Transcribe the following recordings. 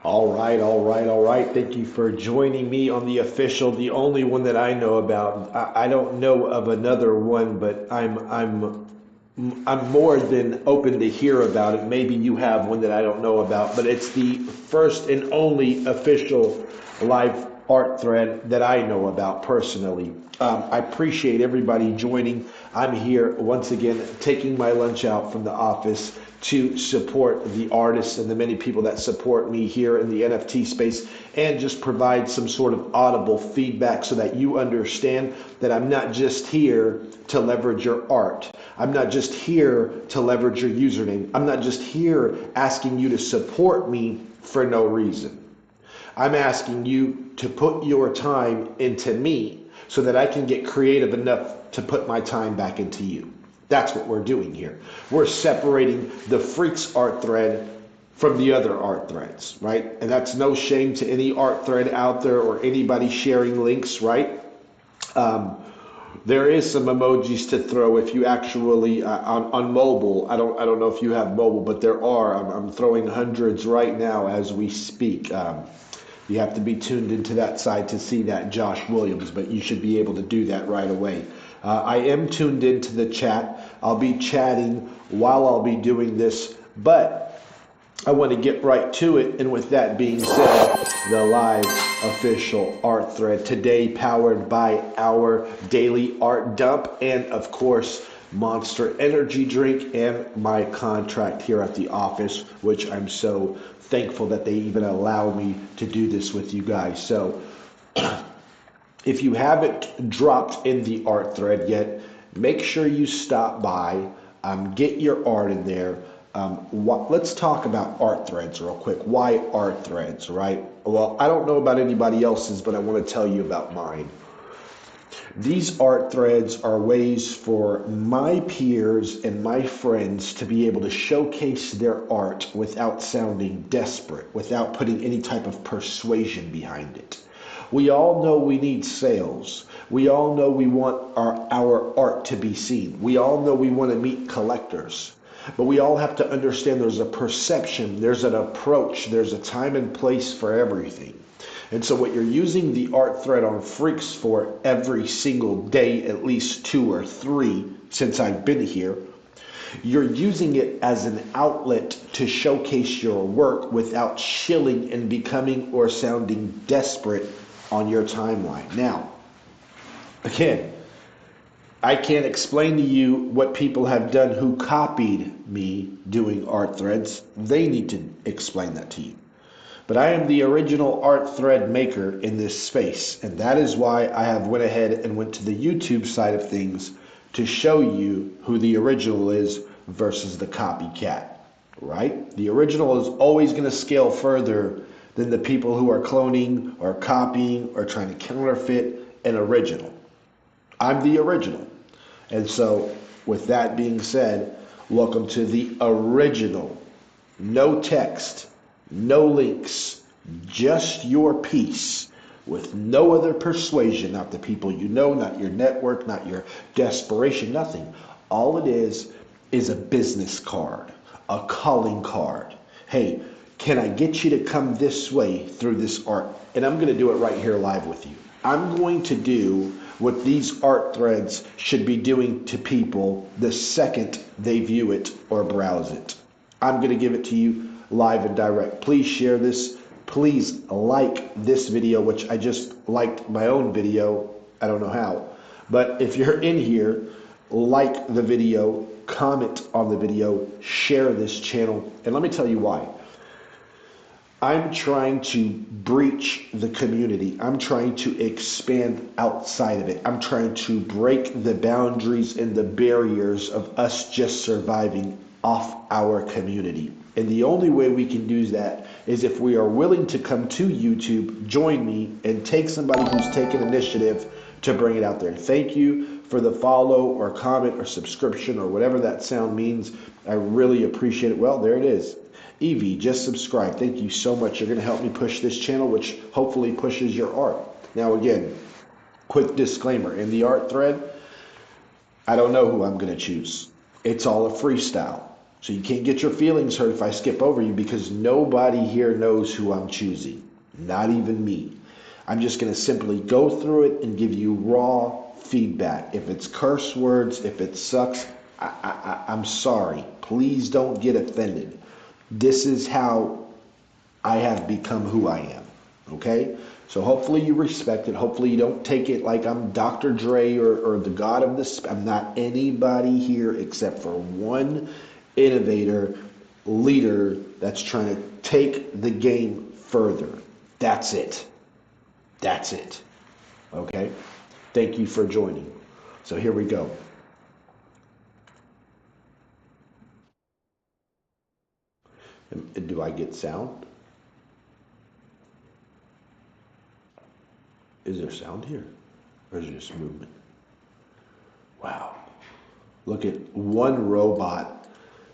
All right, all right, all right. Thank you for joining me on the official, the only one that I know about. I don't know of another one, but I'm more than open to hear about it. Maybe you have one that I don't know about, but it's the first and only official live art thread that I know about personally. I appreciate everybody joining. I'm here once again taking my lunch out from the office to support the artists and the many people that support me here in the NFT space and just provide some sort of audible feedback so that you understand that I'm not just here to leverage your art. I'm not just here to leverage your username. I'm not just here asking you to support me for no reason. I'm asking you to put your time into me so that I can get creative enough to put my time back into you. That's what we're doing here. We're separating the Freaks art thread from the other art threads, right? And that's no shame to any art thread out there or anybody sharing links, right? There is some emojis to throw if you actually on mobile. I don't know if you have mobile, but there are. I'm throwing hundreds right now as we speak. You have to be tuned into that side to see that, Josh Williams, but you should be able to do that right away. I am tuned into the chat. I'll be chatting while I'll be doing this, but I want to get right to it. And with that being said, the live official art thread today powered by our daily art dump and of course Monster Energy drink and my contract here at the office, which I'm so thankful that they even allow me to do this with you guys. So if you haven't dropped in the art thread yet, make sure you stop by, get your art in there. Let's talk about art threads real quick. Why art threads, right? Well, I don't know about anybody else's, but I want to tell you about mine. These art threads are ways for my peers and my friends to be able to showcase their art without sounding desperate, without putting any type of persuasion behind it. We all know we need sales. We all know we want our art to be seen. We all know we want to meet collectors. But we all have to understand there's a perception, there's an approach, there's a time and place for everything. And so what you're using the art thread on Freaks for every single day, at least 2 or 3 since I've been here, you're using it as an outlet to showcase your work without shilling and becoming or sounding desperate on your timeline. Now, again, I can't explain to you what people have done who copied me doing art threads. They need to explain that to you. But I am the original art thread maker in this space, and that is why I have went ahead and went to the YouTube side of things to show you who the original is versus the copycat, right? The original is always going to scale further than the people who are cloning or copying or trying to counterfeit an original. I'm the original. And so with that being said, welcome to the original. No text, no links, just your piece with no other persuasion, not the people you know, not your network, not your desperation, nothing. All it is a business card, a calling card. Hey, can I get you to come this way through this art? And I'm going to do it right here live with you. I'm going to do what these art threads should be doing to people the second they view it or browse it. I'm going to give it to you live and direct. Please share this. Please like this video, which I just liked my own video. I don't know how. But if you're in here, like the video, comment on the video, share this channel. And let me tell you why. I'm trying to breach the community. I'm trying to expand outside of it. I'm trying to break the boundaries and the barriers of us just surviving off our community. And the only way we can do that is if we are willing to come to YouTube, join me, and take somebody who's taken initiative to bring it out there. Thank you for the follow or comment or subscription or whatever that sound means. I really appreciate it. Well, there it is. Evie, just subscribe. Thank you so much. You're going to help me push this channel, which hopefully pushes your art. Now, again, quick disclaimer. In the art thread, I don't know who I'm going to choose. It's all a freestyle. So you can't get your feelings hurt if I skip over you, because nobody here knows who I'm choosing, not even me. I'm just going to simply go through it and give you raw feedback. If it's curse words, if it sucks, I'm sorry. Please don't get offended. This is how I have become who I am. Okay? So hopefully you respect it. Hopefully you don't take it like I'm Dr. Dre or the God of this. I'm not anybody here except for one innovator, leader that's trying to take the game further. That's it. That's it. Okay? Thank you for joining. So here we go. Do I get sound? Is there sound here? Or is it just movement? Wow. Look at one robot.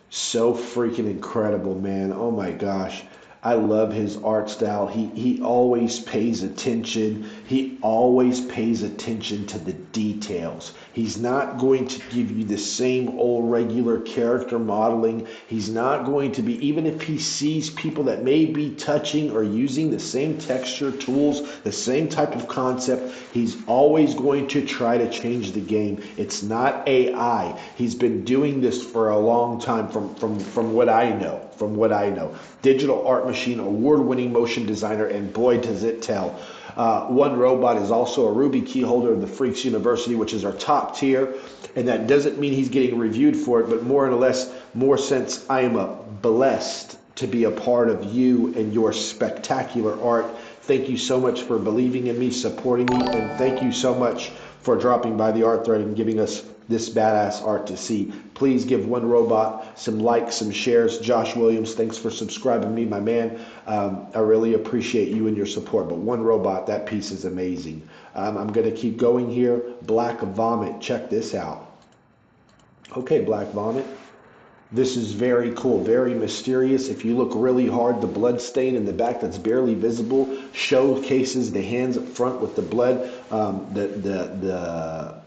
So freaking incredible, man. Oh my gosh. I love his art style. He always pays attention. He always pays attention to the details. He's not going to give you the same old regular character modeling. He's not going to be, even if he sees people that may be touching or using the same texture tools, the same type of concept, he's always going to try to change the game. It's not AI. He's been doing this for a long time from what I know. From what I know. Digital Art Machine, award-winning motion designer, and boy does it tell. One Robot is also a Ruby key holder of the Freaks University, which is our top tier, and that doesn't mean he's getting reviewed for it, but more since I am blessed to be a part of you and your spectacular art. Thank you so much for believing in me, supporting me, and thank you so much for dropping by the Art Thread and giving us this badass art to see. Please give One Robot some likes, some shares. Josh Williams, thanks for subscribing me, my man. I really appreciate you and your support. But One Robot, that piece is amazing. I'm going to keep going here. Black Vomit, check this out. Okay, Black Vomit. This is very cool, very mysterious. If you look really hard, the blood stain in the back that's barely visible showcases the hands up front with the blood. The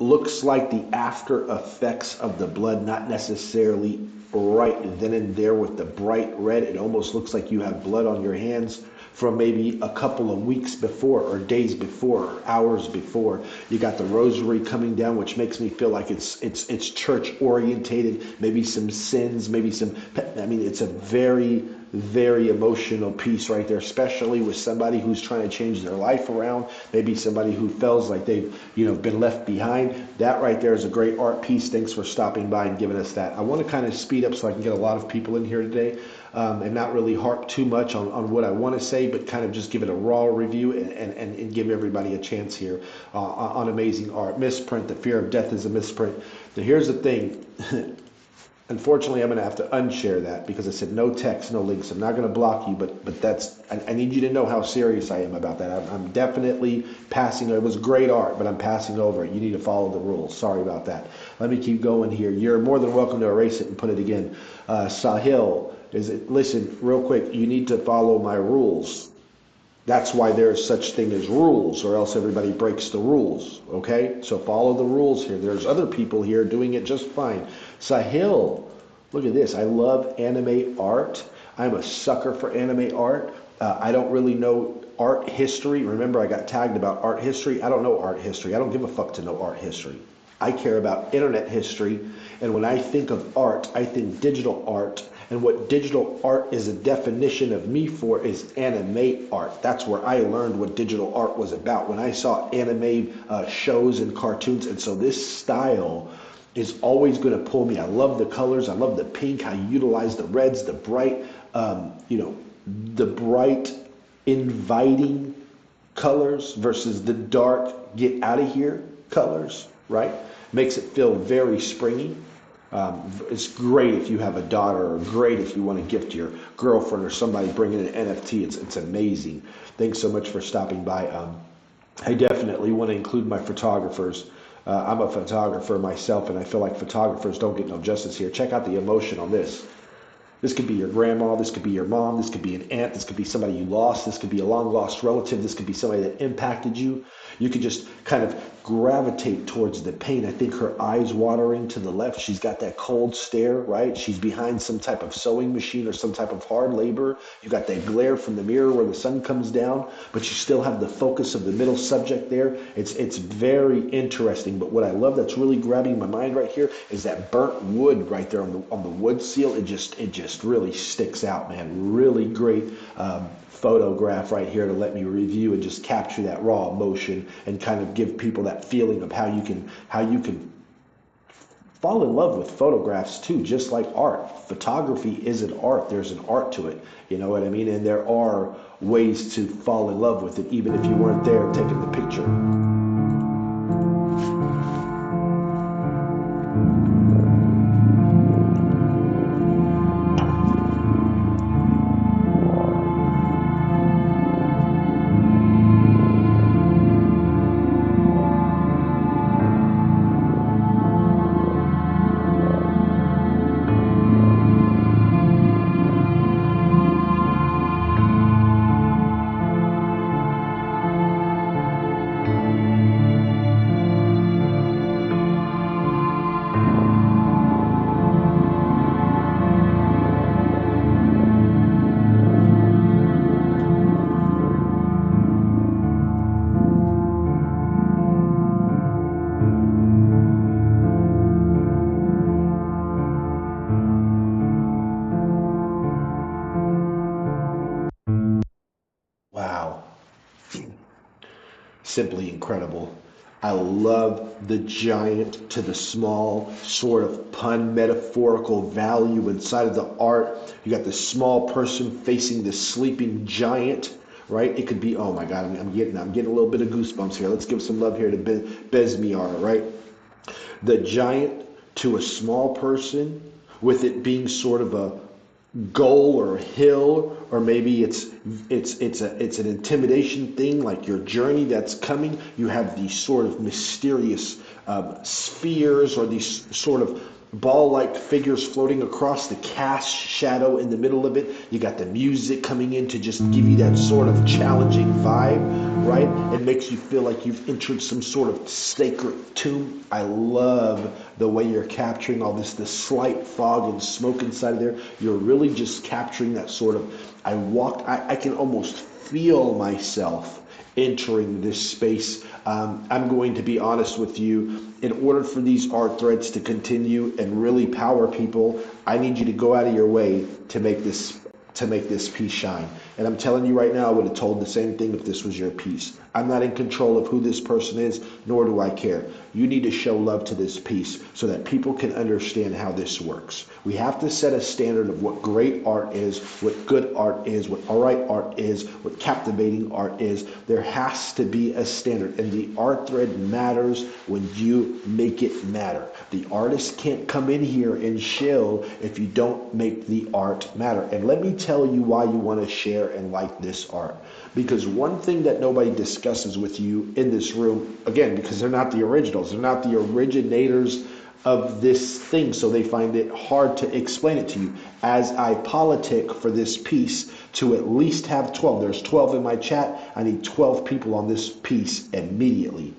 looks like the after effects of the blood, not necessarily right then and there with the bright red. It almost looks like you have blood on your hands from maybe a couple of weeks before or days before or hours before. You got the rosary coming down, which makes me feel like it's church orientated, maybe some sins, maybe some, I mean, it's a very emotional piece right there, especially with somebody who's trying to change their life around, maybe somebody who feels like they've been left behind. That right there is a great art piece. Thanks for stopping by and giving us that. I want to kind of speed up so I can get a lot of people in here today, and not really harp too much on what I want to say, but kind of just give it a raw review and give everybody a chance here on amazing art. Misprint, The Fear of Death is a misprint. Now here's the thing. Unfortunately, I'm going to have to unshare that because I said no text, no links. I'm not going to block you, but that's, I need you to know how serious I am about that. I'm definitely passing, it was great art, but I'm passing over it. You need to follow the rules. Sorry about that. Let me keep going here. You're more than welcome to erase it and put it again. Sahil, listen, real quick, you need to follow my rules. That's why there's such thing as rules, or else everybody breaks the rules, okay? So follow the rules here. There's other people here doing it just fine. Sahil, look at this. I love anime art. I'm a sucker for anime art. I don't really know art history. Remember, I got tagged about art history. I don't know art history. I don't give a fuck to know art history. I care about internet history, and when I think of art, I think digital art. And what digital art is a definition of me for is anime art. That's where I learned what digital art was about, when I saw anime shows and cartoons. And so this style is always going to pull me. I love the colors. I love the pink, how you utilize the reds, the bright, the bright, inviting colors versus the dark, get out of here colors, right? Makes it feel very springy. It's great if you have a daughter, or great if you want to gift your girlfriend or somebody bringing an NFT. It's amazing. Thanks so much for stopping by. I definitely want to include my photographers. I'm a photographer myself, and I feel like photographers don't get no justice here. Check out the emotion on this. This could be your grandma, this could be your mom, this could be an aunt, this could be somebody you lost, this could be a long lost relative, this could be somebody that impacted you. You could just kind of gravitate towards the pain. I think her eyes watering to the left. She's got that cold stare, right? She's behind some type of sewing machine or some type of hard labor. You got that glare from the mirror where the sun comes down, but you still have the focus of the middle subject there. It's very interesting. But what I love that's really grabbing my mind right here is that burnt wood right there on the wood seal. It just really sticks out, man. Really great photograph right here to let me review and just capture that raw emotion and kind of give people that feeling of how you can fall in love with photographs too, just like art. Photography is an art. There's an art to it. You know what I mean? And there are ways to fall in love with it, even if you weren't there taking the picture. Wow. Simply incredible. I love the giant to the small sort of pun metaphorical value inside of the art. You got the small person facing the sleeping giant, right? It could be, oh my God, I'm getting a little bit of goosebumps here. Let's give some love here to Besmiar, right? The giant to a small person, with it being sort of a goal or hill, or maybe it's an intimidation thing, like your journey that's coming. You have these sort of mysterious spheres, or these sort of ball-like figures floating across, the cast shadow in the middle of it. You got the music coming in to just give you that sort of challenging vibe, right? It makes you feel like you've entered some sort of sacred tomb. I love the way you're capturing all this, the slight fog and smoke inside of there. You're really just capturing that sort of, I can almost feel myself entering this space. I'm going to be honest with you. In order for these art threads to continue and really power people, I need you to go out of your way to make this piece shine. And I'm telling you right now, I would have told the same thing if this was your piece. I'm not in control of who this person is, nor do I care. You need to show love to this piece so that people can understand how this works. We have to set a standard of what great art is, what good art is, what all right art is, what captivating art is. There has to be a standard, and the art thread matters when you make it matter. The artist can't come in here and shill if you don't make the art matter. And let me tell you why you want to share and like this art. Because one thing that nobody discusses with you in this room, again, because they're not the originals, they're not the originators of this thing, so they find it hard to explain it to you. As I politic for this piece to at least have 12, there's 12 in my chat, I need 12 people on this piece immediately.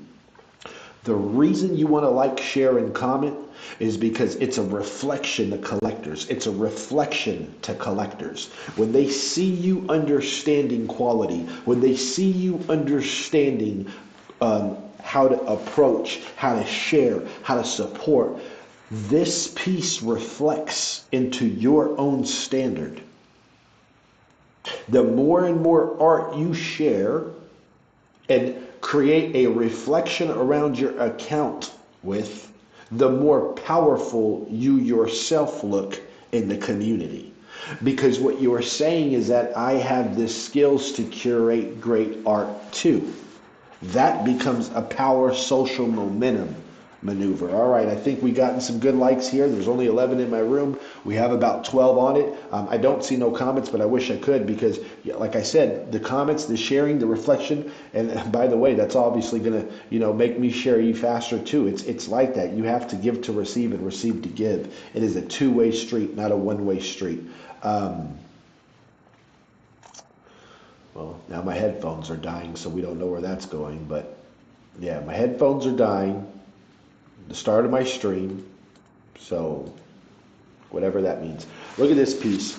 The reason you want to like, share, and comment is because it's a reflection to collectors. It's a reflection to collectors. When they see you understanding quality, when they see you understanding how to approach, how to share, how to support, this piece reflects into your own standard. The more and more art you share and create a reflection around your account with, the more powerful you yourself look in the community. Because what you are saying is that I have the skills to curate great art too. That becomes a power social momentum maneuver. All right, I think we gotten some good likes here. There's only 11 in my room. We have about 12 on it. I don't see no comments, but I wish I could, because like I said, the comments, the sharing, the reflection, and by the way, that's obviously going to, make me share you faster too. It's like that. You have to give to receive and receive to give. It is a two-way street, not a one-way street. Um, well, now my headphones are dying, so we don't know where that's going. But yeah, my headphones are dying. The start of my stream. So whatever that means. Look at this piece.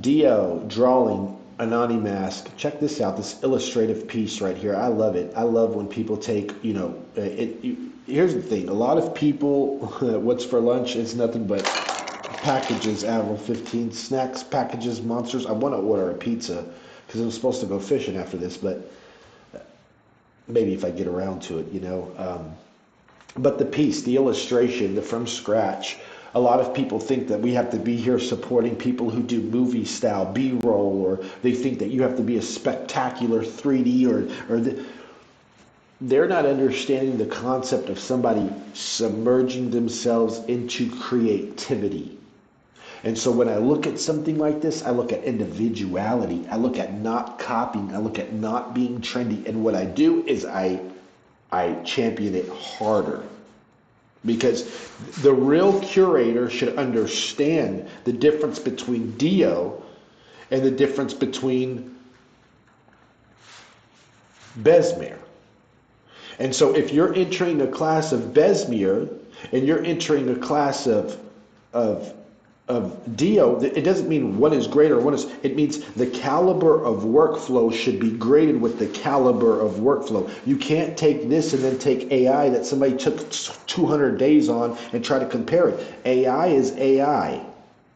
Dio drawing Anani mask. Check this out. This illustrative piece right here. I love it. I love when people take, here's the thing. A lot of people, what's for lunch is nothing but packages. Avril 15 snacks, packages, monsters. I want to order a pizza because I'm supposed to go fishing after this, but maybe if I get around to it. But the piece, the illustration, the from scratch, a lot of people think that we have to be here supporting people who do movie style B-roll, or they think that you have to be a spectacular 3D they're not understanding the concept of somebody submerging themselves into creativity. And so when I look at something like this, I look at individuality. I look at not copying. I look at not being trendy. And what I do is I champion it harder, because the real curator should understand the difference between Dio and the difference between Besmere. And so if you're entering a class of Besmere and you're entering a class of Dio, it doesn't mean one is greater, it means the caliber of workflow should be graded with the caliber of workflow. You can't take this and then take AI that somebody took 200 days on and try to compare it. AI is AI.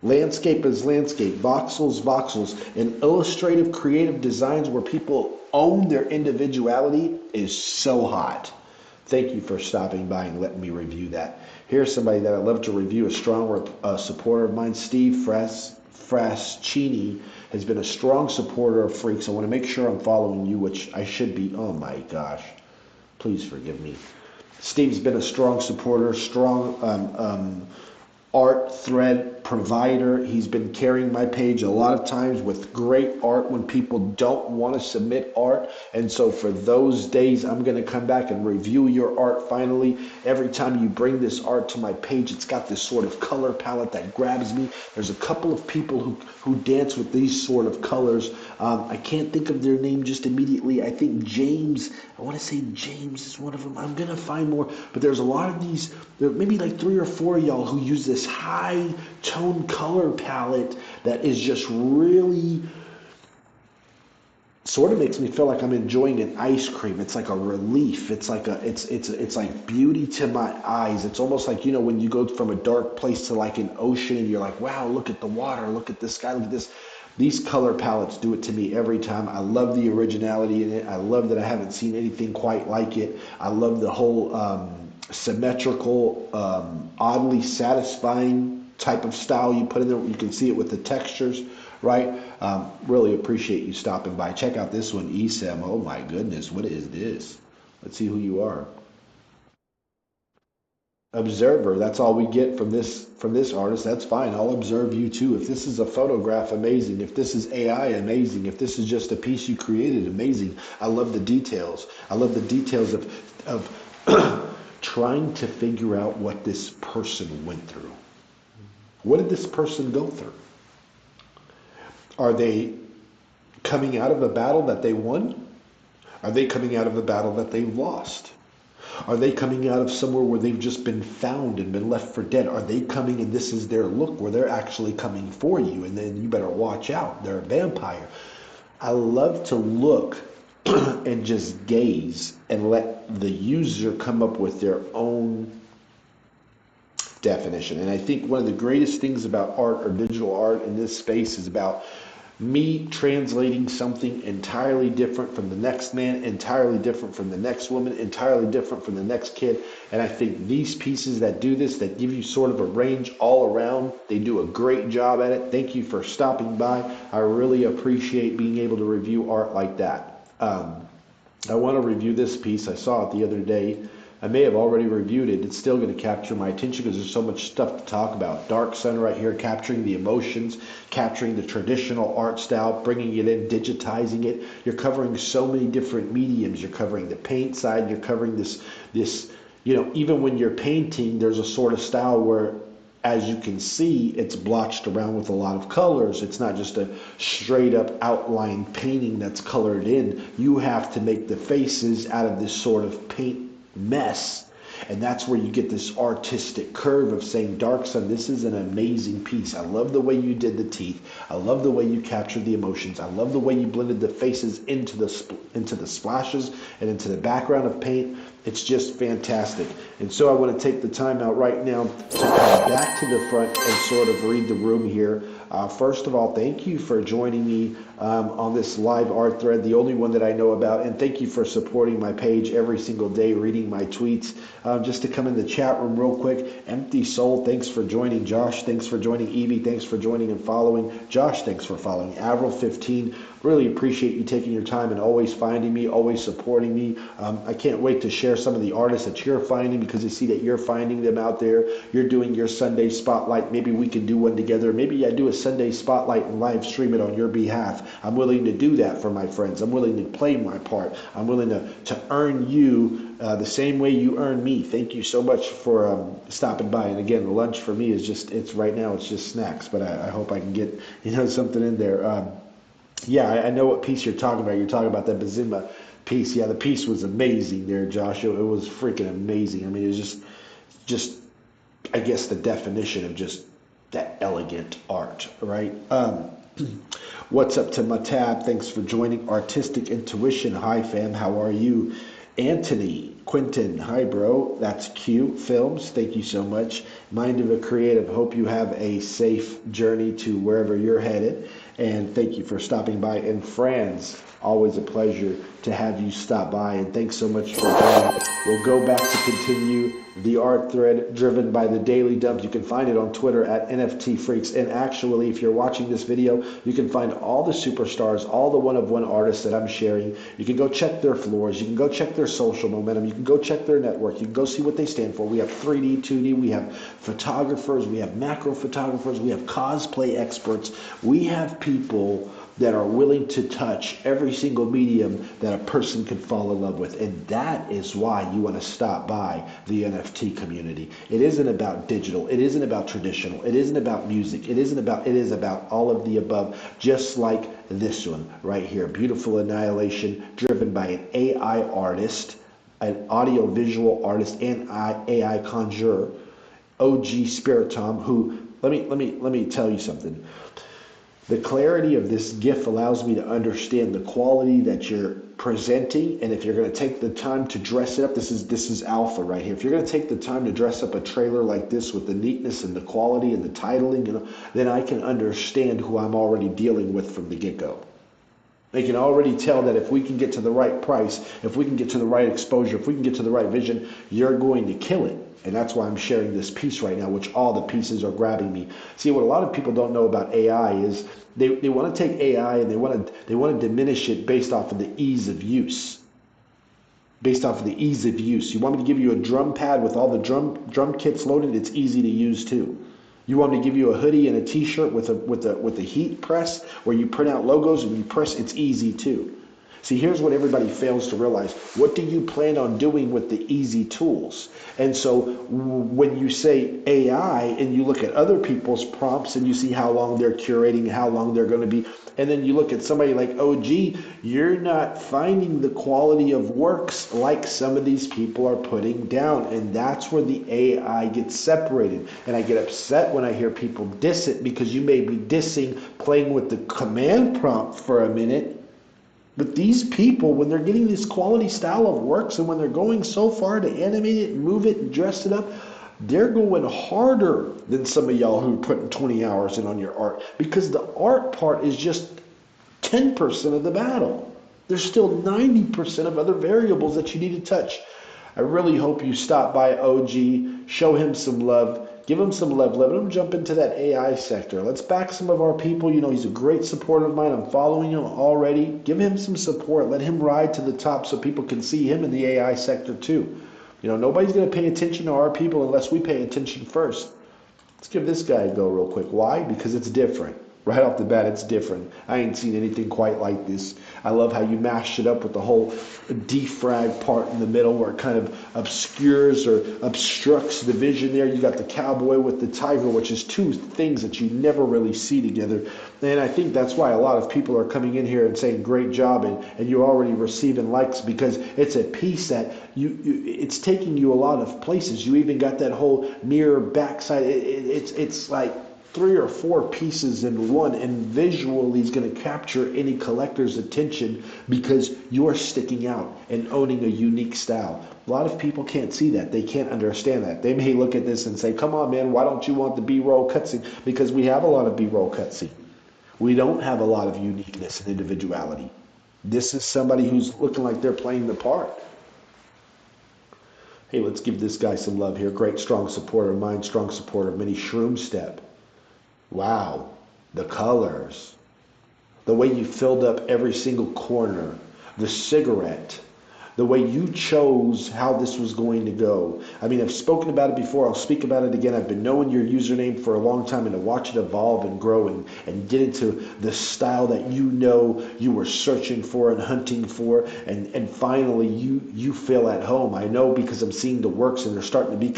Landscape is landscape. Voxels, voxels. And illustrative creative designs where people own their individuality is so hot. Thank you for stopping by and letting me review that. Here's somebody that I love to review, a strong supporter of mine. Steve Fraschini has been a strong supporter of Freaks. I want to make sure I'm following you, which I should be. Oh my gosh. Please forgive me. Steve's been a strong supporter, strong art thread provider. He's been carrying my page a lot of times with great art when people don't want to submit art. And so for those days, I'm going to come back and review your art finally. Every time you bring this art to my page, it's got this sort of color palette that grabs me. There's a couple of people who dance with these sort of colors. I can't think of their name just immediately. I think James, I want to say James is one of them. I'm going to find more, but there's a lot of these, there maybe like 3 or 4 of y'all who use this high tone color palette that is just really sort of makes me feel like I'm enjoying an ice cream. It's like a relief. It's like it's like beauty to my eyes. It's almost like, when you go from a dark place to like an ocean and you're like, wow, look at the water, look at the sky, look at this. These color palettes do it to me every time. I love the originality in it. I love that I haven't seen anything quite like it. I love the whole symmetrical, oddly satisfying type of style you put in there. You can see it with the textures, right? Really appreciate you stopping by. Check out this one, ESEM. Oh my goodness, what is this? Let's see who you are. Observer. That's all we get from this artist. That's fine. I'll observe you too. If this is a photograph, amazing. If this is AI, amazing. If this is just a piece you created, amazing. I love the details. I love the details of trying to figure out what this person went through. What did this person go through? Are they coming out of a battle that they won? Are they coming out of a battle that they lost? Are they coming out of somewhere where they've just been found and been left for dead? Are they coming and this is their look where they're actually coming for you, and then you better watch out. They're a vampire. I love to look and just gaze and let the user come up with their own definition. And I think one of the greatest things about art or digital art in this space is about me translating something entirely different from the next man, entirely different from the next woman, entirely different from the next kid. And I think these pieces that do this, that give you sort of a range all around, they do a great job at it. Thank you for stopping by. I really appreciate being able to review art like that. I want to review this piece. I saw it the other day. I may have already reviewed it. It's still going to capture my attention because there's so much stuff to talk about. Dark Sun right here, capturing the emotions, capturing the traditional art style, bringing it in, digitizing it. You're covering so many different mediums. You're covering the paint side. You're covering this, even when you're painting, there's a sort of style where as you can see, it's blotched around with a lot of colors. It's not just a straight up outline painting that's colored in. You have to make the faces out of this sort of paint mess. And that's where you get this artistic curve of saying, Dark Sun, this is an amazing piece. I love the way you did the teeth. I love the way you captured the emotions. I love the way you blended the faces into the splashes and into the background of paint. It's just fantastic. And so I want to take the time out right now to come back to the front and sort of read the room here. First of all, thank you for joining me on this live art thread, the only one that I know about. And thank you for supporting my page every single day, reading my tweets. Just to come in the chat room real quick, Empty Soul, thanks for joining. Josh, thanks for joining. Evie, thanks for joining and following. Josh, thanks for following. Avril 15, really appreciate you taking your time and always finding me, always supporting me. I can't wait to share some of the artists that you're finding, because I see that you're finding them out there. You're doing your Sunday Spotlight. Maybe we can do one together. Maybe I do a Sunday Spotlight and live stream it on your behalf. I'm willing to do that for my friends. I'm willing to play my part. I'm willing to earn you the same way you earn me. Thank you so much for stopping by. And again, the lunch for me is just, it's right now, it's just snacks, but I hope I can get, something in there. Yeah, I know what piece you're talking about. You're talking about that Bazima piece. Yeah, the piece was amazing there, Josh. It was freaking amazing. I mean, it was just, I guess, the definition of just that elegant art, right? What's up to Matab? Thanks for joining. Artistic Intuition. Hi, fam. How are you? Anthony Quinton. Hi, bro. That's Q Films. Thank you so much. Mind of a Creative. Hope you have a safe journey to wherever you're headed. And thank you for stopping by. And Franz, always a pleasure to have you stop by. And thanks so much for joining. We'll go back to continue the art thread driven by the Daily Dump. You can find it on Twitter at NFT Freaks. And actually, if you're watching this video, you can find all the superstars, all the one-of-one artists that I'm sharing. You can go check their floors. You can go check their social momentum. You can go check their network. You can go see what they stand for. We have 3D, 2D. We have photographers. We have macro photographers. We have cosplay experts. We have people that are willing to touch every single medium that a person could fall in love with. And that is why you want to stop by the NFT community. It isn't about digital. It isn't about traditional. It isn't about music. It is about all of the above, just like this one right here. Beautiful Annihilation, driven by an AI artist, an audio visual artist, and AI conjurer, OG Spiritom, who, let me tell you something. The clarity of this GIF allows me to understand the quality that you're presenting, and if you're going to take the time to dress it up, this is alpha right here. If you're going to take the time to dress up a trailer like this with the neatness and the quality and the titling, then I can understand who I'm already dealing with from the get-go. They can already tell that if we can get to the right price, if we can get to the right exposure, if we can get to the right vision, you're going to kill it. And that's why I'm sharing this piece right now, which all the pieces are grabbing me. See, what a lot of people don't know about AI is they want to take AI and they want to diminish it based off of the ease of use. Based off of the ease of use. You want me to give you a drum pad with all the drum kits loaded? It's easy to use too. You want me to give you a hoodie and a t-shirt with a heat press where you print out logos and you press? It's easy too. See, here's what everybody fails to realize. What do you plan on doing with the easy tools? And so when you say AI and you look at other people's prompts and you see how long they're curating, how long they're going to be, and then you look at somebody like OG, you're not finding the quality of works like some of these people are putting down. And that's where the AI gets separated. And I get upset when I hear people diss it, because you may be dissing playing with the command prompt for a minute. But these people, when they're getting this quality style of works and when they're going so far to animate it, move it, and dress it up, they're going harder than some of y'all who are putting 20 hours in on your art, because the art part is just 10% of the battle. There's still 90% of other variables that you need to touch. I really hope you stop by OG, show him some love, give him some love, let him jump into that AI sector. Let's back some of our people. He's a great supporter of mine. I'm following him already. Give him some support. Let him ride to the top so people can see him in the AI sector too. Nobody's going to pay attention to our people unless we pay attention first. Let's give this guy a go real quick. Why? Because it's different. Right off the bat, it's different. I ain't seen anything quite like this. I love how you mashed it up with the whole defrag part in the middle where it kind of obscures or obstructs the vision there. You got the cowboy with the tiger, which is two things that you never really see together. And I think that's why a lot of people are coming in here and saying great job, and you're already receiving likes because it's a piece that it's taking you a lot of places. You even got that whole mirror backside. It's like three or four pieces in one, and visually is going to capture any collector's attention because you're sticking out and owning a unique style. A lot of people can't see that. They can't understand that. They may look at this and say, come on, man, why don't you want the B-roll cutscene? Because we have a lot of B-roll cutscene. We don't have a lot of uniqueness and individuality. This is somebody who's looking like they're playing the part. Hey, let's give this guy some love here. Great, strong supporter of mine, strong supporter of many. Shroom Step. Wow, the colors, the way you filled up every single corner, the cigarette, the way you chose how this was going to go. I mean, I've spoken about it before. I'll speak about it again. I've been knowing your username for a long time, and to watch it evolve and grow and get into the style that you know you were searching for and hunting for, and finally you feel at home. I know because I'm seeing the works, and they're starting to be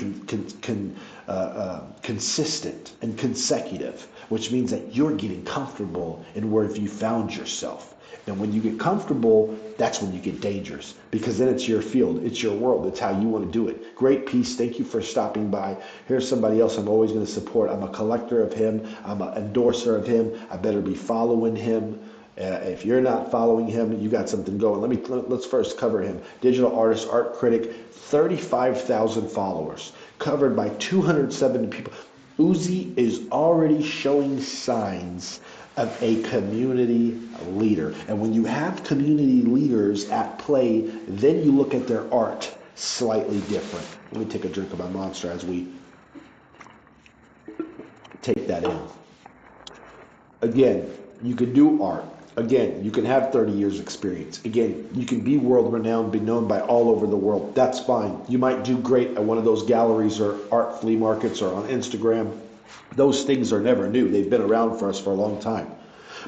consistent and consecutive, which means that you're getting comfortable in where you found yourself. And when you get comfortable, that's when you get dangerous, because then it's your field, it's your world, it's how you want to do it. Great piece. Thank you for stopping by. Here's somebody else I'm always going to support. I'm a collector of him. I'm an endorser of him. I better be following him. If you're not following him, you got something going. Let's first cover him. Digital artist, art critic, 35,000 followers, covered by 270 people. Uzi is already showing signs of a community leader. And when you have community leaders at play, then you look at their art slightly different. Let me take a drink of my Monster as we take that in. Again, you can do art. Again, you can have 30 years experience. Again, you can be world renowned, be known by all over the world. That's fine. You might do great at one of those galleries or art flea markets or on Instagram. Those things are never new. They've been around for us for a long time.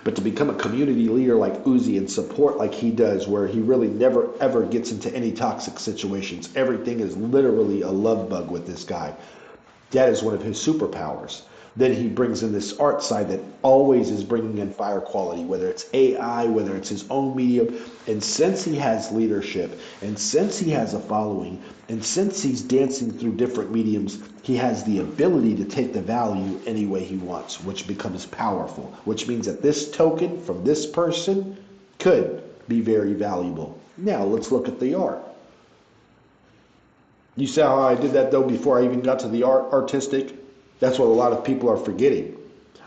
But to become a community leader like Uzi and support like he does, where he really never ever gets into any toxic situations. Everything is literally a love bug with this guy. That is one of his superpowers. Then he brings in this art side that always is bringing in fire quality, whether it's AI, whether it's his own medium. And since he has leadership, and since he has a following, and since he's dancing through different mediums, he has the ability to take the value any way he wants, which becomes powerful, which means that this token from this person could be very valuable. Now let's look at the art. You see how I did that though before I even got to the artistic? That's what a lot of people are forgetting.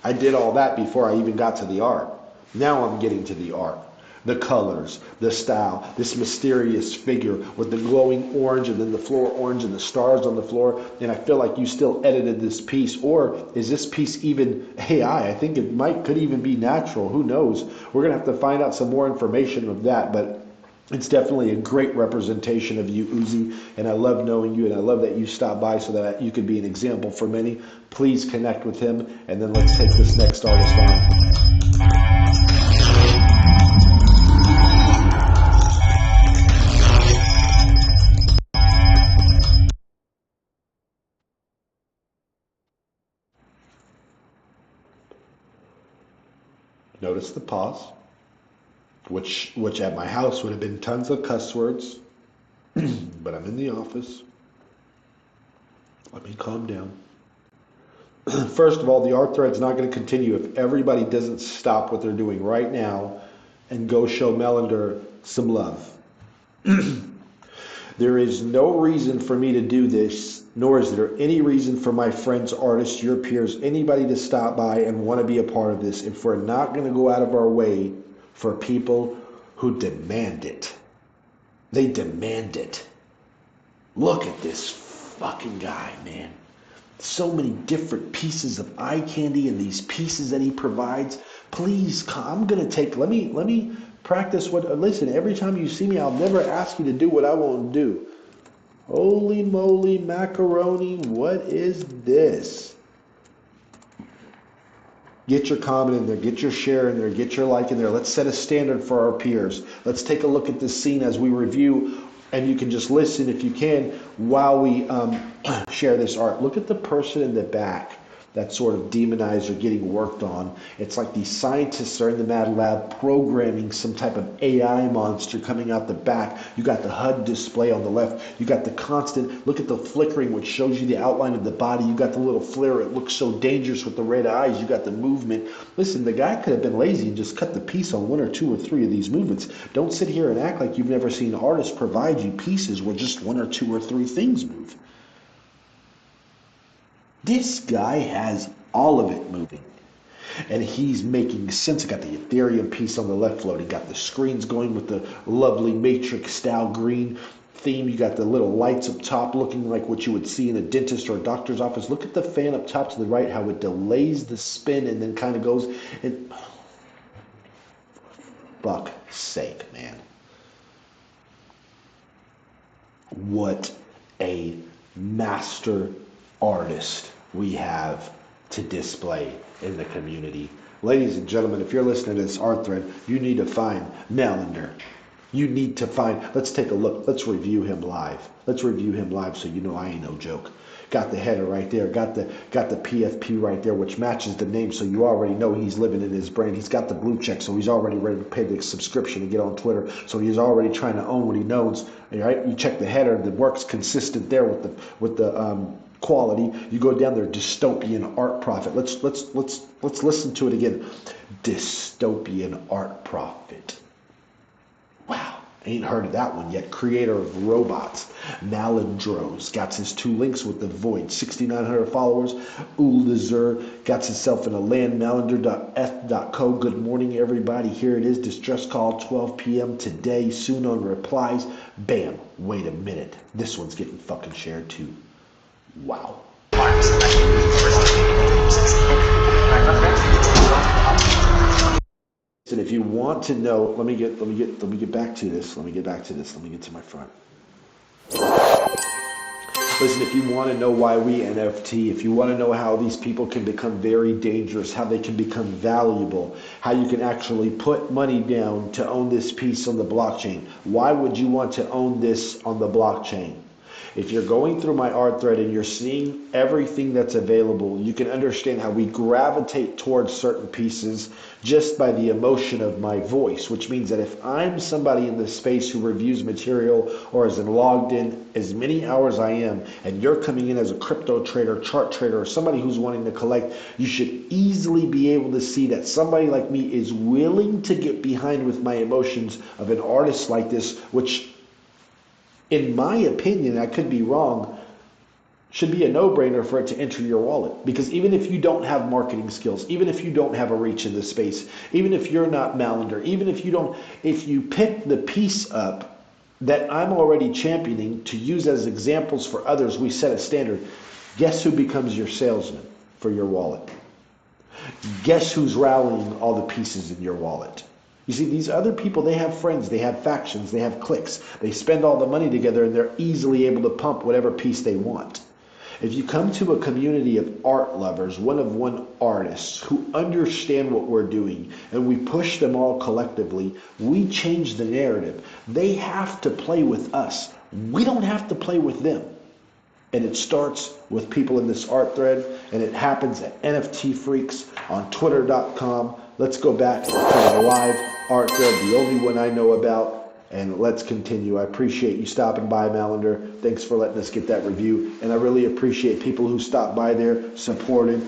I did all that before I even got to the art. Now I'm getting to the art. The colors, the style, this mysterious figure with the glowing orange and then the floor orange and the stars on the floor. And I feel like you still edited this piece. Or is this piece even AI? I think it could even be natural. Who knows? We're going to have to find out some more information of that. But it's definitely a great representation of you, Uzi, and I love knowing you, and I love that you stopped by so that you could be an example for many. Please connect with him, and then let's take this next artist on. Notice the pause, which at my house would have been tons of cuss words, but I'm in the office. Let me calm down. First of all, the art thread's not going to continue if everybody doesn't stop what they're doing right now and go show Melander some love. There is no reason for me to do this, nor is there any reason for my friends, artists, your peers, anybody to stop by and want to be a part of this if we're not going to go out of our way for people who demand it. They demand it. Look at this fucking guy, man. So many different pieces of eye candy and these pieces that he provides. Please, I'm going to take, let me practice listen, every time you see me, I'll never ask you to do what I won't do. Holy moly macaroni, what is this? Get your comment in there, get your share in there, get your like in there. Let's set a standard for our peers. Let's take a look at this scene as we review, and you can just listen if you can while we share this art. Look at the person in the back that's sort of demonized or getting worked on. It's like these scientists are in the Mad Lab programming some type of AI monster coming out the back. You got the HUD display on the left. You got the constant, look at the flickering, which shows you the outline of the body. You got the little flare. It looks so dangerous with the red eyes. You got the movement. Listen, the guy could have been lazy and just cut the piece on one or two or three of these movements. Don't sit here and act like you've never seen artists provide you pieces where just one or two or three things move. This guy has all of it moving. And he's making sense. I got the Ethereum piece on the left floating. Got the screens going with the lovely Matrix style green theme. You got the little lights up top looking like what you would see in a dentist or a doctor's office. Look at the fan up top to the right, how it delays the spin and then kind of goes. And fuck's sake, man. What a master artist we have to display in the community. Ladies and gentlemen, if you're listening to this art thread, you need to find Malander. You need to find, let's take a look. Let's review him live. Let's review him live so you know I ain't no joke. Got the header right there. Got the PFP right there, which matches the name, so you already know he's living in his brain. He's got the blue check, so he's already ready to pay the subscription and get on Twitter. So he's already trying to own what he knows. All right, you check the header. The work's consistent there with the quality. You go down there, dystopian art prophet. Let's listen to it again. Dystopian art prophet. Wow, ain't heard of that one yet. Creator of robots, Malandros, got his 2 links with the Void, 6,900 followers. Ulazur got himself in a land, malander.f.co. Good morning, everybody. Here it is, distress call, 12 p.m. today. Soon on replies. Bam. Wait a minute. This one's getting fucking shared too. Wow. And if you want to know, let me get back to this. Let me get to my front. Listen, if you want to know why we NFT, if you want to know how these people can become very dangerous, how they can become valuable, how you can actually put money down to own this piece on the blockchain, why would you want to own this on the blockchain? If you're going through my art thread and you're seeing everything that's available, you can understand how we gravitate towards certain pieces just by the emotion of my voice, which means that if I'm somebody in this space who reviews material or is logged in as many hours I am, and you're coming in as a crypto trader, chart trader, or somebody who's wanting to collect, you should easily be able to see that somebody like me is willing to get behind with my emotions of an artist like this, which in my opinion, I could be wrong, should be a no-brainer for it to enter your wallet. Because even if you don't have marketing skills, even if you don't have a reach in this space, even if you're not Malander, even if you pick the piece up that I'm already championing to use as examples for others, we set a standard. Guess who becomes your salesman for your wallet? Guess who's rallying all the pieces in your wallet? You see, these other people, they have friends, they have factions, they have cliques. They spend all the money together and they're easily able to pump whatever piece they want. If you come to a community of art lovers, one artists who understand what we're doing, and we push them all collectively, we change the narrative. They have to play with us. We don't have to play with them. And it starts with people in this art thread, and it happens at NFT Freaks on Twitter.com. Let's go back to the live art thread, the only one I know about, and let's continue. I appreciate you stopping by, Malander. Thanks for letting us get that review, and I really appreciate people who stop by there, supporting.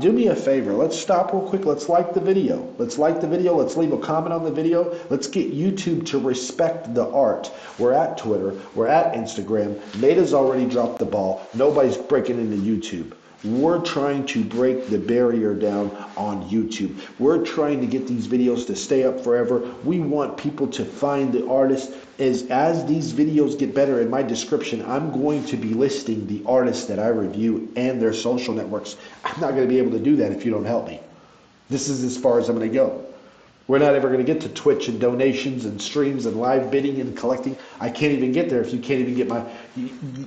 Do me a favor. Let's stop real quick. Let's like the video. Let's leave a comment on the video. Let's get YouTube to respect the art. We're at Twitter. We're at Instagram. Meta's already dropped the ball. Nobody's breaking into YouTube. We're trying to break the barrier down on YouTube. We're trying to get these videos to stay up forever. We want people to find the artists. As these videos get better, in my description, I'm going to be listing the artists that I review and their social networks. I'm not going to be able to do that if you don't help me. This is as far as I'm going to go. We're not ever going to get to Twitch and donations and streams and live bidding and collecting. I can't even get there if you can't even get my...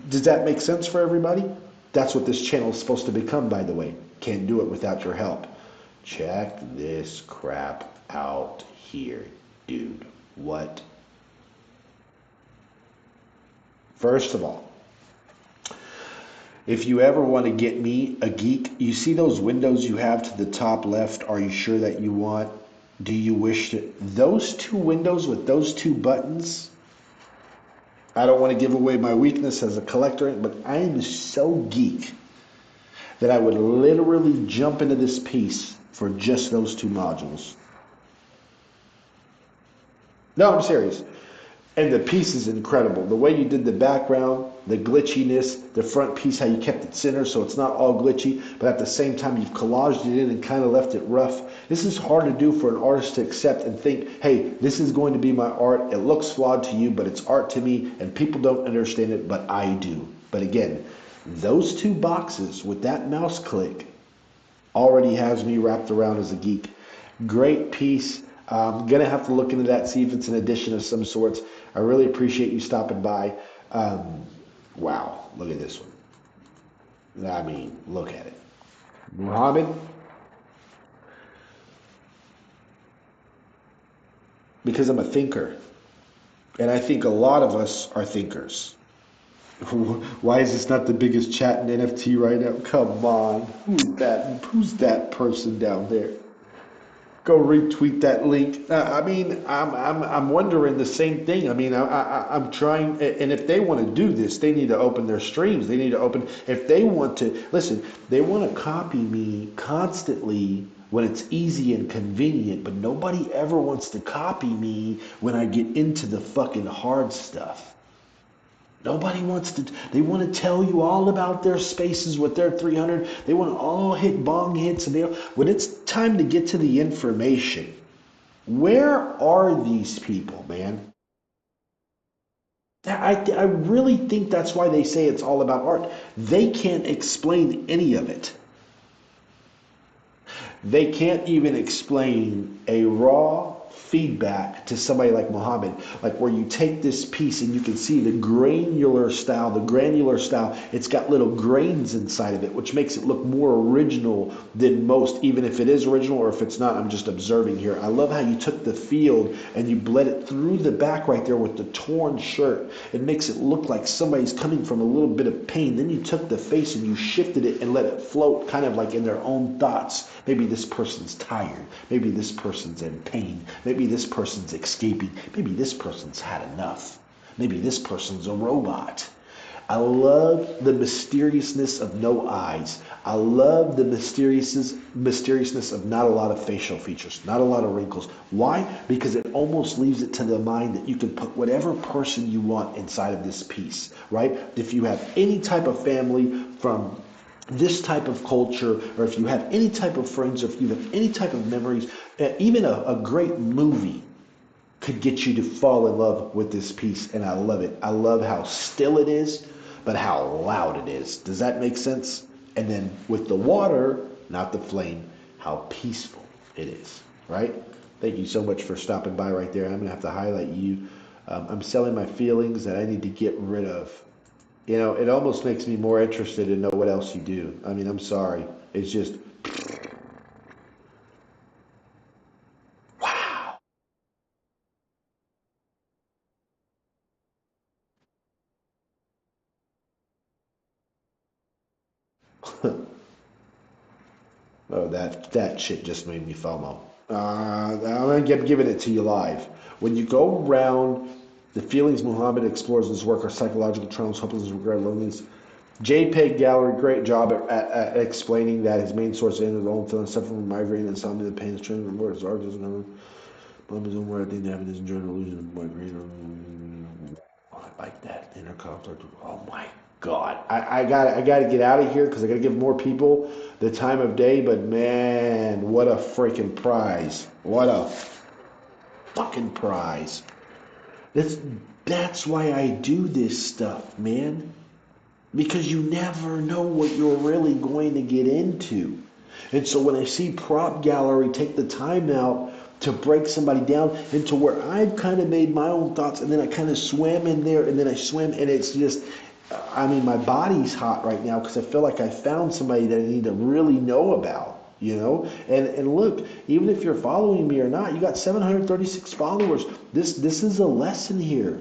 Does that make sense for everybody? That's what this channel is supposed to become, by the way. Can't do it without your help. Check this crap out here, dude. What? First of all, if you ever want to get me a geek, you see those windows you have to the top left? Are you sure that you want? Do you wish to? Those two windows with those two buttons, I don't want to give away my weakness as a collector, but I am so geek that I would literally jump into this piece for just those two modules. No, I'm serious. And the piece is incredible. The way you did the background, the glitchiness, the front piece, how you kept it center so it's not all glitchy, but at the same time you've collaged it in and kind of left it rough. This is hard to do for an artist to accept and think, hey, this is going to be my art. It looks flawed to you, but it's art to me, and people don't understand it, but I do. But again, those two boxes with that mouse click already has me wrapped around as a geek. Great piece. I'm going to have to look into that, see if it's an edition of some sorts. I really appreciate you stopping by. Wow, look at this one. I mean, look at it. Muhammad, because I'm a thinker, and I think a lot of us are thinkers. Why is this not the biggest chat in NFT right now? Come on. Who's that? Who's that person down there? Go retweet that link. I mean, I'm wondering the same thing. I mean, I'm trying, and if they want to do this, they need to open their streams. They need to open, if they want to, listen, they want to copy me constantly when it's easy and convenient, but nobody ever wants to copy me when I get into the fucking hard stuff. Nobody wants to, they want to tell you all about their spaces with their 300. They want to all hit bong hits. And when it's time to get to the information, where are these people, man? I really think that's why they say it's all about art. They can't explain any of it. They can't even explain a raw feedback to somebody like Muhammad, like where you take this piece and you can see the granular style, it's got little grains inside of it, which makes it look more original than most, even if it is original or if it's not. I'm just observing here. I love how you took the field and you bled it through the back right there with the torn shirt. It makes it look like somebody's coming from a little bit of pain. Then you took the face and you shifted it and let it float kind of like in their own thoughts. Maybe this person's tired. Maybe this person's in pain. Maybe this person's escaping. Maybe this person's had enough. Maybe this person's a robot. I love the mysteriousness of no eyes. I love the mysteriousness of not a lot of facial features, not a lot of wrinkles. Why? Because it almost leaves it to the mind that you can put whatever person you want inside of this piece, right? If you have any type of family from this type of culture, or if you have any type of friends, or if you have any type of memories, even a great movie could get you to fall in love with this piece, and I love it. I love how still it is, but how loud it is. Does that make sense? And then with the water, not the flame, how peaceful it is, right? Thank you so much for stopping by right there. I'm gonna have to highlight you. I'm selling my feelings that I need to get rid of. You know, it almost makes me more interested to know what else you do. I mean, I'm sorry. It's just, wow. Oh, that shit just made me FOMO. I'm gonna get giving it to you live. When you go around, the feelings Muhammad explores in his work are psychological traumas, hopelessness, regret, loneliness. JPEG Gallery, great job at explaining that his main source of his own feeling, suffering from migraine, insomnia, the pain, strain, remorse, art doesn't know. Mom is where I think having this enjoying illusion of migraine. Oh, I like that inner conflict. Oh my God, I gotta get out of here because I gotta give more people the time of day. But man, what a freaking prize! What a fucking prize! That's that's why I do this stuff, man. Because you never know what you're really going to get into. And so when I see Prop Gallery take the time out to break somebody down into where I've kind of made my own thoughts and then I kind of swam in there and then I swim and it's just, I mean, my body's hot right now because I feel like I found somebody that I need to really know about. you know. And look, even if you're following me or not, you got 736 followers. This is a lesson here.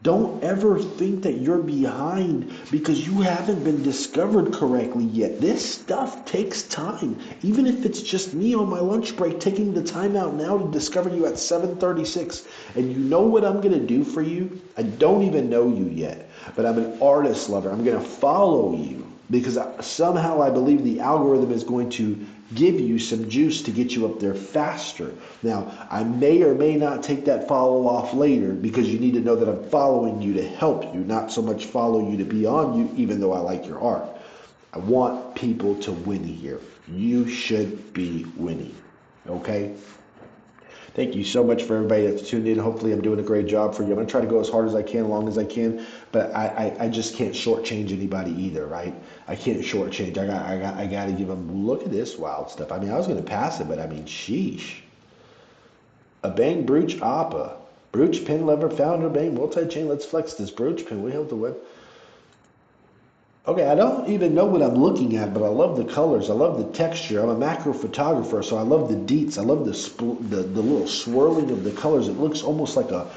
Don't ever think that you're behind because you haven't been discovered correctly yet. This stuff takes time. Even if it's just me on my lunch break taking the time out now to discover you at 7:36. And you know what I'm going to do for you? I don't even know you yet, but I'm an artist lover. I'm going to follow you because somehow I believe the algorithm is going to give you some juice to get you up there faster. Now, I may or may not take that follow off later because you need to know that I'm following you to help you, not so much follow you to be on you, even though I like your art. I want people to win here. You should be winning. Okay? Thank you so much for everybody that's tuned in. Hopefully, I'm doing a great job for you. I'm going to try to go as hard as I can, long as I can, but I just can't shortchange anybody either, right? I can't shortchange. I got to give them. Look at this wild stuff. I mean, I was going to pass it, but I mean, sheesh. A Bang Brooch Appa. Brooch Pin Lover Founder Bang Multi-Chain. Let's flex this Brooch Pin. We have the web. Okay, I don't even know what I'm looking at, but I love the colors. I love the texture. I'm a macro photographer, so I love the deets. I love the little swirling of the colors. It looks almost like a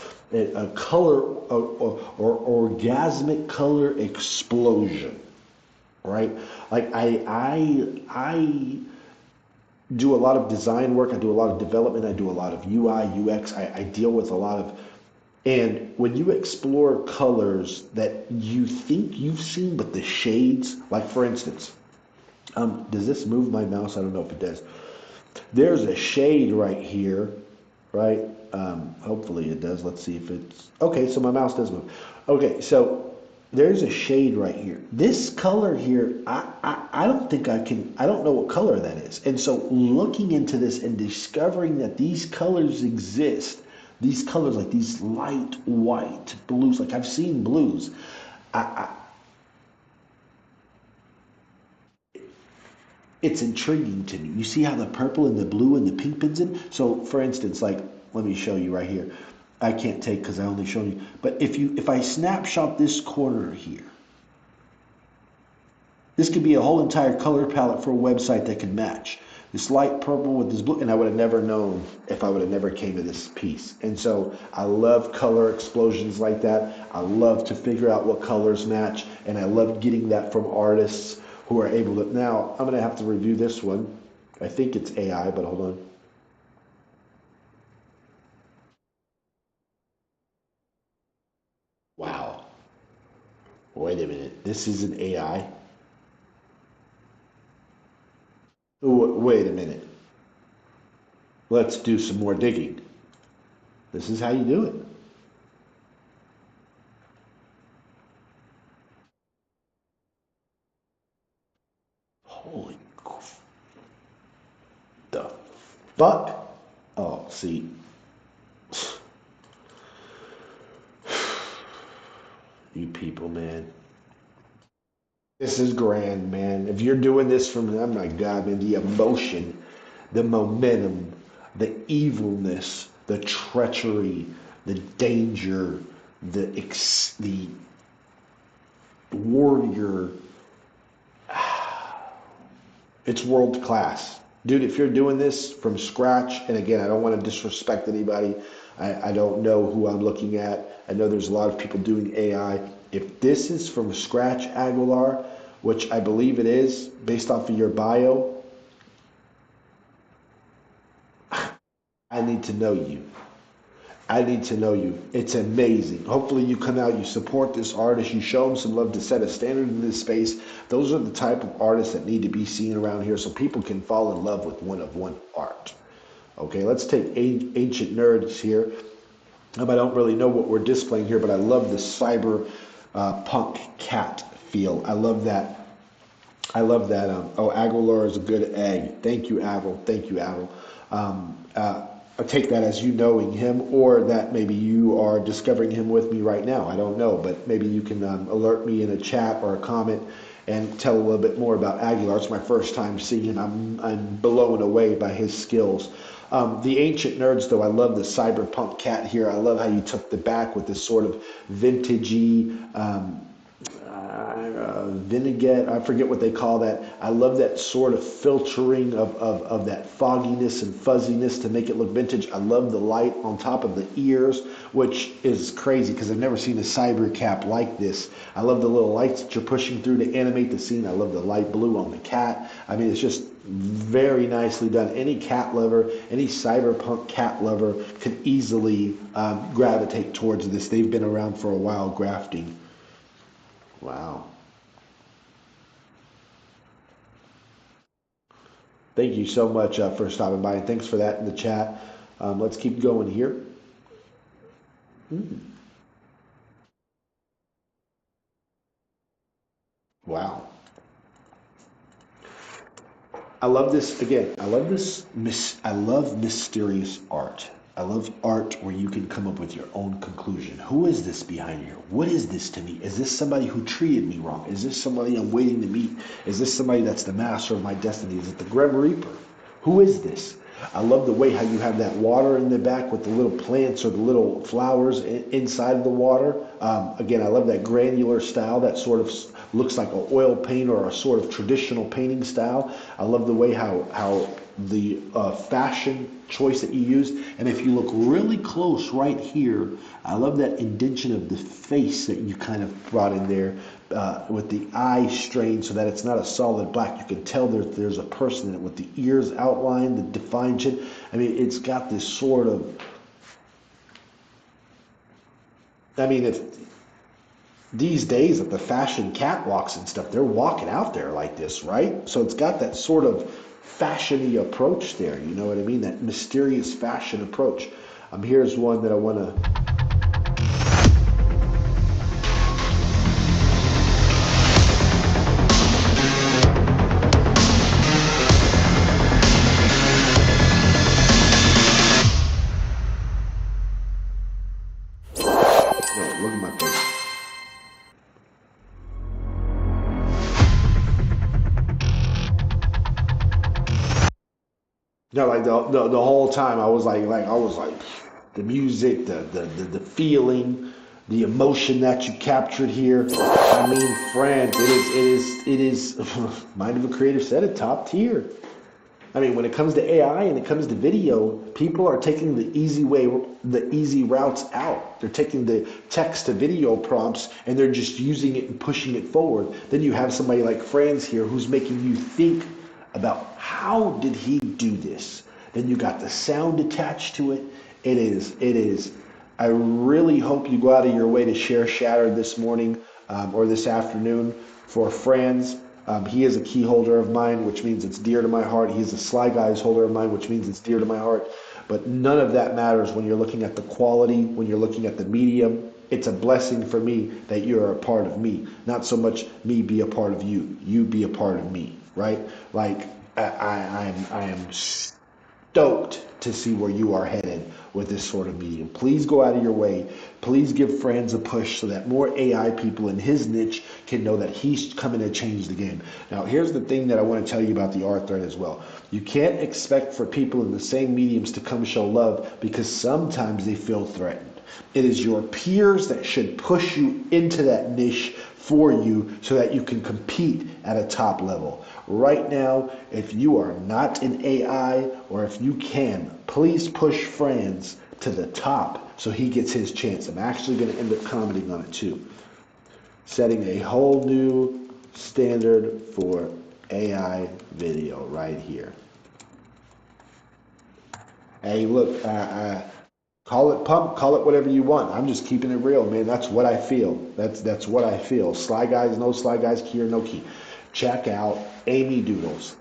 color or orgasmic color explosion, right? Like I do a lot of design work. I do a lot of development. I do a lot of UI, UX. I deal with a lot of, and when you explore colors that you think you've seen, but the shades, like for instance, does this move my mouse? I don't know if it does. There's a shade right here, right? Hopefully it does. Let's see if it's, okay, so my mouse does move. Okay, so there's a shade right here. This color here, I don't think I don't know what color that is. And so looking into this and discovering that these colors exist, these colors like these light white blues, like I've seen blues. I, it's intriguing to me. You see how the purple and the blue and the pink pins in? So for instance, like let me show you right here. I can't take because I only showed you. But if I snapshot this corner here, this could be a whole entire color palette for a website that could match. This light purple with this blue, and I would have never known if I would have never came to this piece. And so I love color explosions like that. I love to figure out what colors match, and I love getting that from artists who are able to. Now, I'm going to have to review this one. I think it's AI, but hold on. Wow. Wait a minute. This is an AI? Wait a minute. Let's do some more digging. This is how you do it. Holy the fuck? Oh, see, you people, man. This is grand, man. If you're doing this from, oh my God, man, the emotion, the momentum, the evilness, the treachery, the danger, the warrior, it's world class. Dude, if you're doing this from scratch, and again, I don't want to disrespect anybody. I don't know who I'm looking at. I know there's a lot of people doing AI. If this is from scratch, Aguilar, which I believe it is, based off of your bio, I need to know you. I need to know you. It's amazing. Hopefully you come out, you support this artist, you show them some love to set a standard in this space. Those are the type of artists that need to be seen around here so people can fall in love with one of one art. Okay, let's take Ancient Nerds here. I don't really know what we're displaying here, but I love the cyber punk cat feel. I love that. I love that. Oh, Aguilar is a good egg. Thank you, Avil. Thank you, Avil. I take that as you knowing him, or that maybe you are discovering him with me right now. I don't know, but maybe you can alert me in a chat or a comment and tell a little bit more about Aguilar. It's my first time seeing him. I'm blown away by his skills. The Ancient Nerds, though, I love the cyberpunk cat here. I love how you took the back with this sort of vintagey. Vignette, I forget what they call that. I love that sort of filtering of that fogginess and fuzziness to make it look vintage. I love the light on top of the ears, which is crazy because I've never seen a cyber cap like this. I love the little lights that you're pushing through to animate the scene. I love the light blue on the cat. I mean, it's just very nicely done. Any cat lover, any cyberpunk cat lover could easily gravitate towards this. They've been around for a while grafting. Wow. Thank you so much for stopping by, and thanks for that in the chat. Let's keep going here. Mm, wow. I love this again. I love this. I love mysterious art. I love art where you can come up with your own conclusion. Who is this behind here? What is this to me? Is this somebody who treated me wrong? Is this somebody I'm waiting to meet? Is this somebody that's the master of my destiny? Is it the Grim Reaper? Who is this? I love the way how you have that water in the back with the little plants or the little flowers inside of the water. Again, I love that granular style that sort of looks like an oil paint or a sort of traditional painting style. I love the way how the fashion choice that you use. And if you look really close right here, I love that indention of the face that you kind of brought in there with the eye strain so that it's not a solid black. You can tell there's a person in it with the ears outlined, the defined chin. I mean, it's got this sort of, I mean, if these days at the fashion catwalks and stuff, they're walking out there like this, right? So it's got that sort of fashiony approach there. You know what I mean? That mysterious fashion approach. Here's one that I want to. No, look at my face. No, like the whole time I was like the music, the feeling, the emotion that you captured here. I mean, friends, it is Mind of a Creative said it, top tier. I mean, when it comes to AI and it comes to video, people are taking the easy way, the easy routes out. They're taking the text to video prompts and they're just using it and pushing it forward. Then you have somebody like Franz here who's making you think about how did he do this? Then you got the sound attached to it. It is. I really hope you go out of your way to share Shatter this morning or this afternoon for Franz. He is a key holder of mine, which means it's dear to my heart. He is a Sly Guys holder of mine, which means it's dear to my heart. But none of that matters when you're looking at the quality, when you're looking at the medium. It's a blessing for me that you're a part of me. Not so much me be a part of you, you be a part of me, right? Like I am stoked to see where you are headed with this sort of medium. Please go out of your way. Please give Franz a push so that more AI people in his niche can know that he's coming to change the game. Now, here's the thing that I want to tell you about the art thread as well. You can't expect for people in the same mediums to come show love because sometimes they feel threatened. It is your peers that should push you into that niche for you so that you can compete at a top level. Right now, if you are not in AI or if you can, please push Franz to the top so he gets his chance. I'm actually going to end up commenting on it too. Setting a whole new standard for AI video right here. Hey, look, call it pump, call it whatever you want. I'm just keeping it real, man. That's what I feel. That's what I feel. Sly Guys, no Sly Guys, key or no key. Check out Amy Doodles.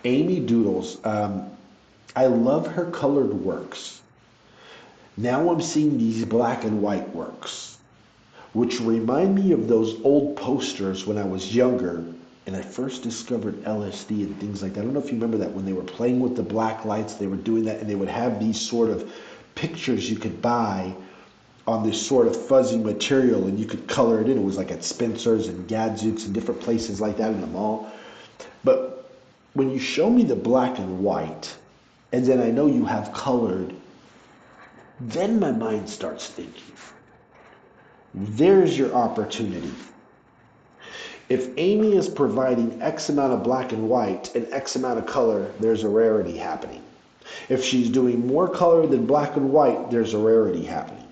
Amy Doodles, I love her colored works. Now I'm seeing these black and white works, which remind me of those old posters when I was younger and I first discovered LSD and things like that. I don't know if you remember that when they were playing with the black lights, they were doing that and they would have these sort of pictures you could buy on this sort of fuzzy material and you could color it in. It was like at Spencer's and Gadzooks and different places like that in the mall. But when you show me the black and white, and then I know you have colored, then my mind starts thinking. There's your opportunity. If Amy is providing X amount of black and white and X amount of color, there's a rarity happening. If she's doing more color than black and white, there's a rarity happening.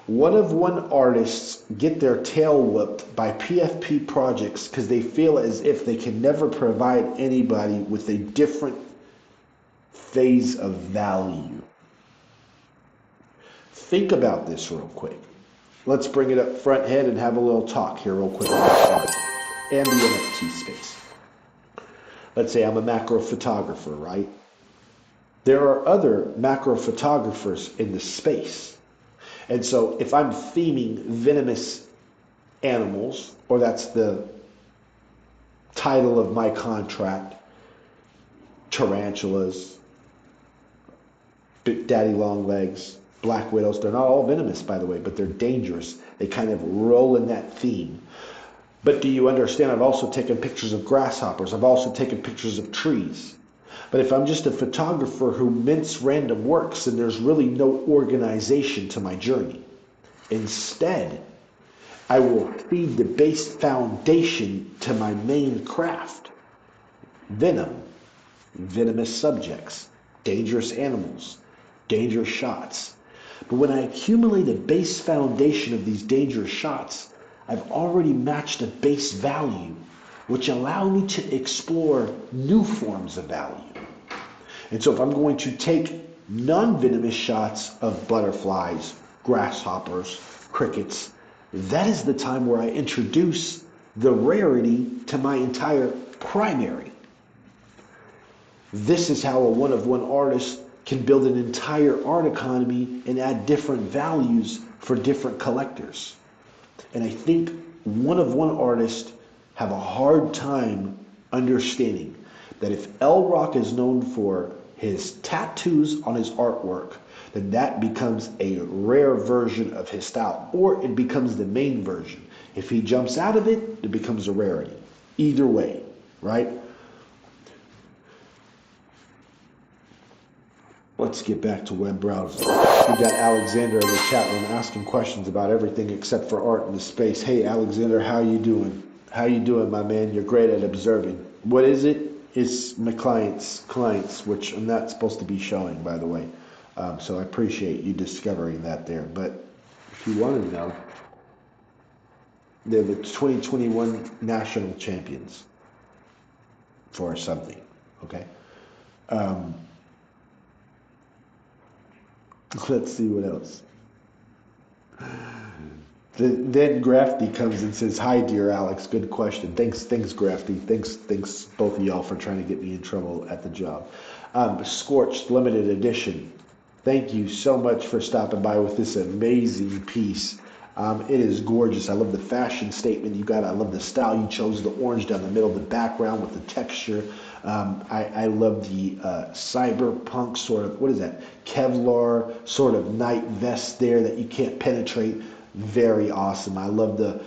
One of one artists get their tail whipped by PFP projects because they feel as if they can never provide anybody with a different phase of value. Think about this real quick. Let's bring it up front head and have a little talk here real quick about art and the NFT space. Let's say I'm a macro photographer, right? There are other macro photographers in the space. And so if I'm theming venomous animals, or that's the title of my contract, tarantulas, daddy long legs, black widows, they're not all venomous, by the way, but they're dangerous. They kind of roll in that theme. But do you understand? I've also taken pictures of grasshoppers. I've also taken pictures of trees. But if I'm just a photographer who mints random works, then there's really no organization to my journey. Instead, I will feed the base foundation to my main craft. Venom, venomous subjects, dangerous animals, dangerous shots. But when I accumulate a base foundation of these dangerous shots, I've already matched a base value, which allow me to explore new forms of value. And so if I'm going to take non-venomous shots of butterflies, grasshoppers, crickets, that is the time where I introduce the rarity to my entire primary. This is how a one-of-one artist can build an entire art economy and add different values for different collectors. And I think one-of-one artists have a hard time understanding that if L Rock is known for his tattoos on his artwork, then that becomes a rare version of his style, or it becomes the main version. If he jumps out of it, it becomes a rarity. Either way, right? Let's get back to web browsing. We got Alexander in the chat room asking questions about everything except for art in the space. Hey, Alexander, how you doing? How you doing, my man? You're great at observing. What is it? It's my clients, which I'm not supposed to be showing, by the way. So I appreciate you discovering that there. But if you want to know, they're the 2021 national champions for something. Okay. Let's see what else. Then Grafty comes and says, "Hi, dear Alex. Good question. Thanks, Grafty. Thanks, both of y'all for trying to get me in trouble at the job." Scorched limited edition. Thank you so much for stopping by with this amazing piece. It is gorgeous. I love the fashion statement you got. I love the style you chose. The orange down the middle of the background with the texture. I love the cyberpunk sort of, what is that? Kevlar sort of night vest there that you can't penetrate. Very awesome. I love the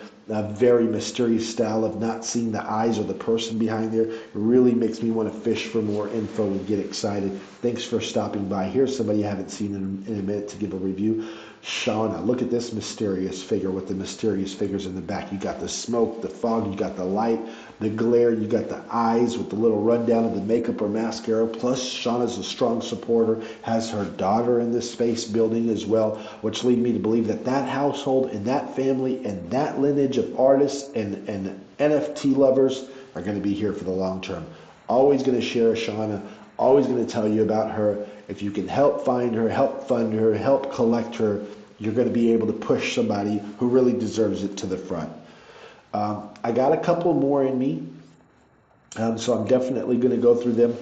very mysterious style of not seeing the eyes or the person behind there. It really makes me want to fish for more info and get excited. Thanks for stopping by. Here's somebody I haven't seen in a minute to give a review. Shauna, look at this mysterious figure with the mysterious figures in the back. You got the smoke, the fog, you got the light, the glare, you got the eyes with the little rundown of the makeup or mascara. Plus, Shauna's a strong supporter, has her daughter in this space building as well, which lead me to believe that that household and that family and that lineage of artists and NFT lovers are going to be here for the long term. Always going to share Shauna, always going to tell you about her. If you can help find her, help fund her, help collect her, you're going to be able to push somebody who really deserves it to the front. I got a couple more in me, so I'm definitely going to go through them.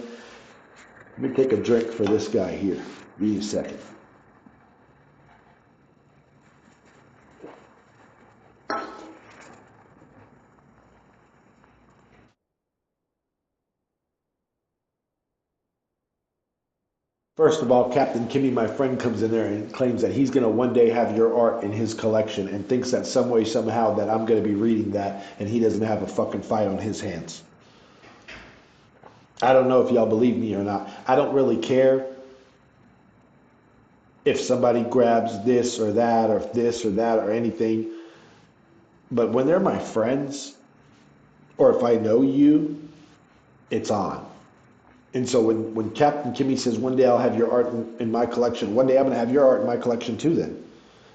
Let me take a drink for this guy here. Give me a second. First of all, Captain Kimmy, my friend, comes in there and claims that he's going to one day have your art in his collection and thinks that some way, somehow, that I'm going to be reading that and he doesn't have a fucking fight on his hands. I don't know if y'all believe me or not. I don't really care if somebody grabs this or that or anything. But when they're my friends, or if I know you, it's on. And so when Captain Kimmy says one day I'll have your art in my collection, one day I'm going to have your art in my collection too then.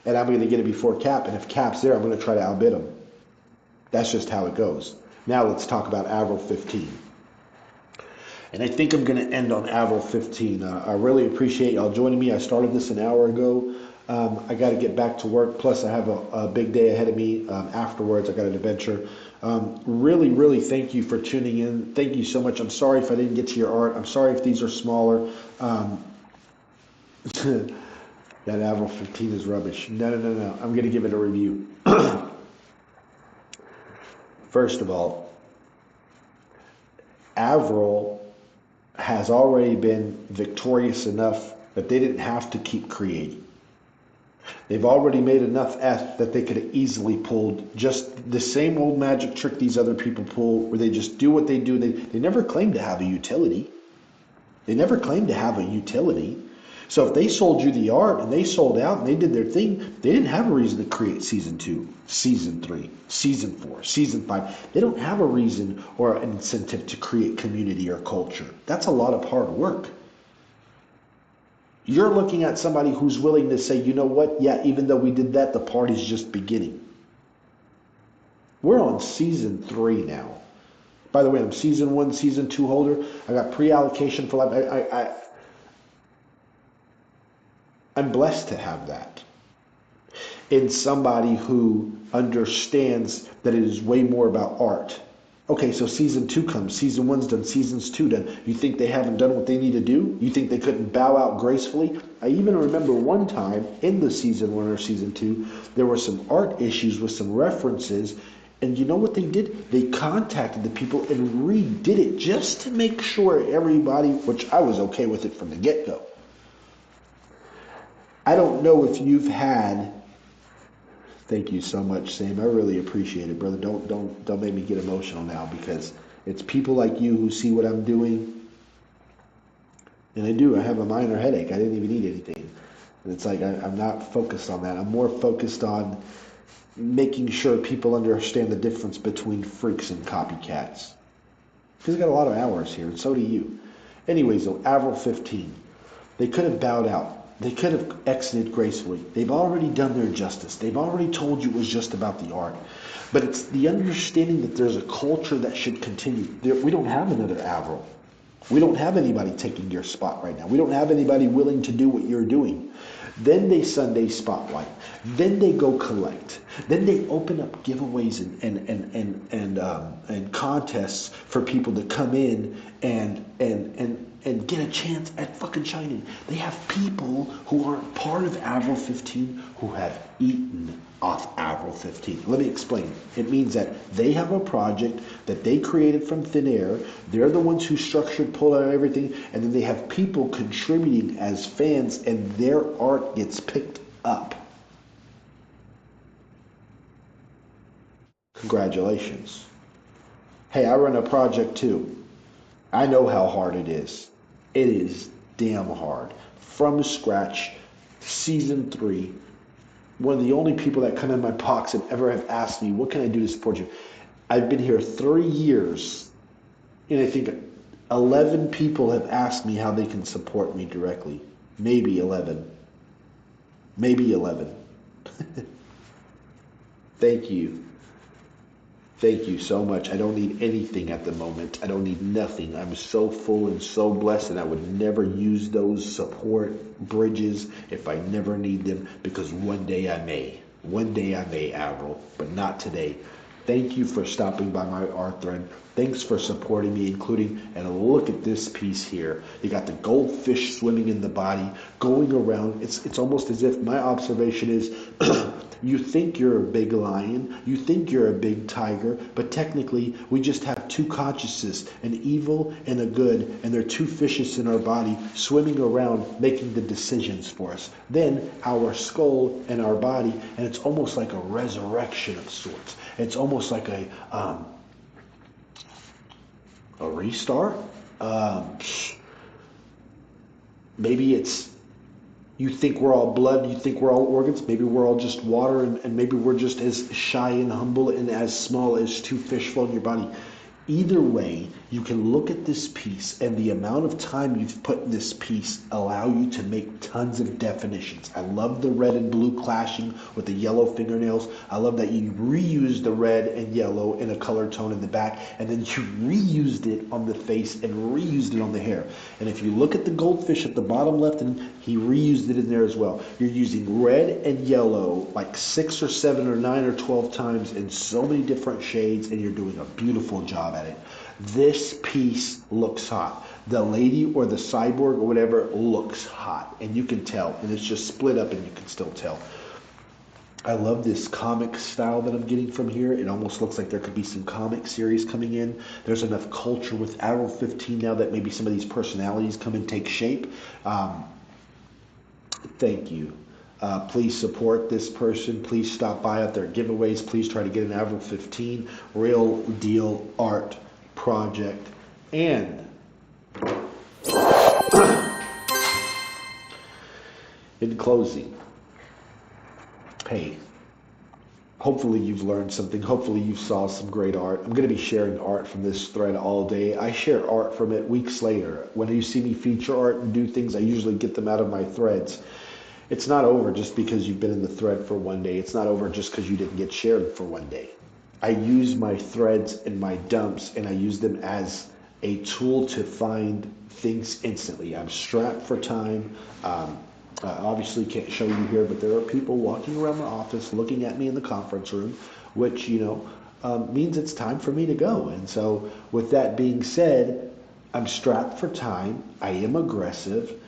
And I'm going to get it before Cap. And if Cap's there, I'm going to try to outbid him. That's just how it goes. Now let's talk about Avril 15. And I think I'm going to end on Avril 15. I really appreciate y'all joining me. I started this an hour ago. I got to get back to work. Plus, I have a big day ahead of me afterwards. I got an adventure. Really, really thank you for tuning in. Thank you so much. I'm sorry if I didn't get to your art. I'm sorry if these are smaller. That Avril 15 is rubbish. No, no, no, no. I'm going to give it a review. First of all, Avril has already been victorious enough that they didn't have to keep creating. They've already made enough F that they could have easily pulled just the same old magic trick these other people pull, where they just do what they do. They never claim to have a utility. They never claimed to have a utility. So if they sold you the art and they sold out and they did their thing, they didn't have a reason to create season 2, season 3, season 4, season 5. They don't have a reason or an incentive to create community or culture. That's a lot of hard work. You're looking at somebody who's willing to say, you know what? Yeah, even though we did that, the party's just beginning. We're on season 3 now. By the way, I'm season 1, season 2 holder. I got pre-allocation for life. I'm blessed to have that in somebody who understands that it is way more about art. Okay, so season 2 comes, season 1's done, season's 2 done. You think they haven't done what they need to do? You think they couldn't bow out gracefully? I even remember one time in the season 1 or season 2, there were some art issues with some references. And you know what they did? They contacted the people and redid it just to make sure everybody, which I was okay with it from the get-go. I don't know if you've had. Thank you so much, Sam. I really appreciate it, brother. Don't make me get emotional now, because it's people like you who see what I'm doing, and I do. I have a minor headache. I didn't even eat anything, and it's like I'm not focused on that. I'm more focused on making sure people understand the difference between freaks and copycats. Because I got a lot of hours here, and so do you. Anyways, though, Avril 15. They could have bowed out. They could have exited gracefully. They've already done their justice. They've already told you it was just about the art. But it's the understanding that there's a culture that should continue. We don't have another Avril. We don't have anybody taking your spot right now. We don't have anybody willing to do what you're doing. Then they Sunday spotlight. Then they go collect. Then they open up giveaways and contests for people to come in and get a chance at fucking shining. They have people who aren't part of Avril 15 who have eaten off Avril 15. Let me explain. It means that they have a project that they created from thin air. They're the ones who structured, pulled out everything, and then they have people contributing as fans, and their art gets picked up. Congratulations. Hey, I run a project too. I know how hard it is. It is damn hard. From scratch, season 3, one of the only people that come in my box and ever have asked me, what can I do to support you? I've been here 3 years, and I think 11 people have asked me how they can support me directly. Maybe 11. Maybe 11. Thank you. Thank you so much. I don't need anything at the moment. I don't need nothing. I'm so full and so blessed, and I would never use those support bridges if I never need them, because one day I may. One day I may, Avril, but not today. Thank you for stopping by my art thread. Thanks for supporting me, including, and look at this piece here. You got the goldfish swimming in the body, going around. It's almost as if my observation is, you think you're a big lion, you think you're a big tiger, but technically we just have two consciousnesses, an evil and a good, and there are two fishes in our body swimming around making the decisions for us. Then our skull and our body, and it's almost like a resurrection of sorts. It's almost like a restart. Maybe it's, You think we're all blood, you think we're all organs, maybe we're all just water, and maybe we're just as shy and humble and as small as two fish float in your body. Either way, you can look at this piece, and the amount of time you've put in this piece allow you to make tons of definitions. I love the red and blue clashing with the yellow fingernails. I love that you reused the red and yellow in a color tone in the back, and then you reused it on the face and reused it on the hair. And if you look at the goldfish at the bottom left, and he reused it in there as well. You're using red and yellow like 6 or 7 or 9 or 12 times in so many different shades, and you're doing a beautiful job at it. This piece looks hot. The lady or the cyborg or whatever looks hot, and you can tell, and it's just split up and you can still tell. I love this comic style that I'm getting from here. It almost looks like there could be some comic series coming in. There's enough culture with Arrow 15 now that maybe some of these personalities come and take shape. Thank you. Please support this person. Please stop by at their giveaways. Please try to get an Avril 15 Real Deal Art project. And in closing, hey, hopefully you've learned something. Hopefully you saw some great art. I'm going to be sharing art from this thread all day. I share art from it weeks later. When you see me feature art and do things, I usually get them out of my threads. It's not over just because you've been in the thread for one day. It's not over just because you didn't get shared for one day. I use my threads and my dumps, and I use them as a tool to find things instantly. I'm strapped for time. I obviously can't show you here, but there are people walking around the office looking at me in the conference room, which, means it's time for me to go. And so with that being said, I'm strapped for time. I am aggressive.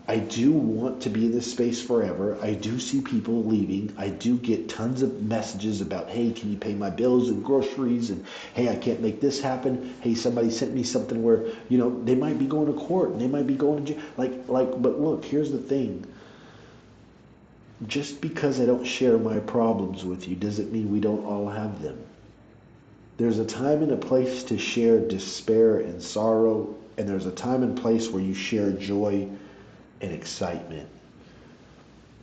I do want to be in this space forever. I do see people leaving. I do get tons of messages about, hey, can you pay my bills and groceries? And hey, I can't make this happen. Hey, somebody sent me something where, they might be going to court and they might be going to jail. But look, here's the thing. Just because I don't share my problems with you doesn't mean we don't all have them. There's a time and a place to share despair and sorrow, and there's a time and place where you share joy and excitement.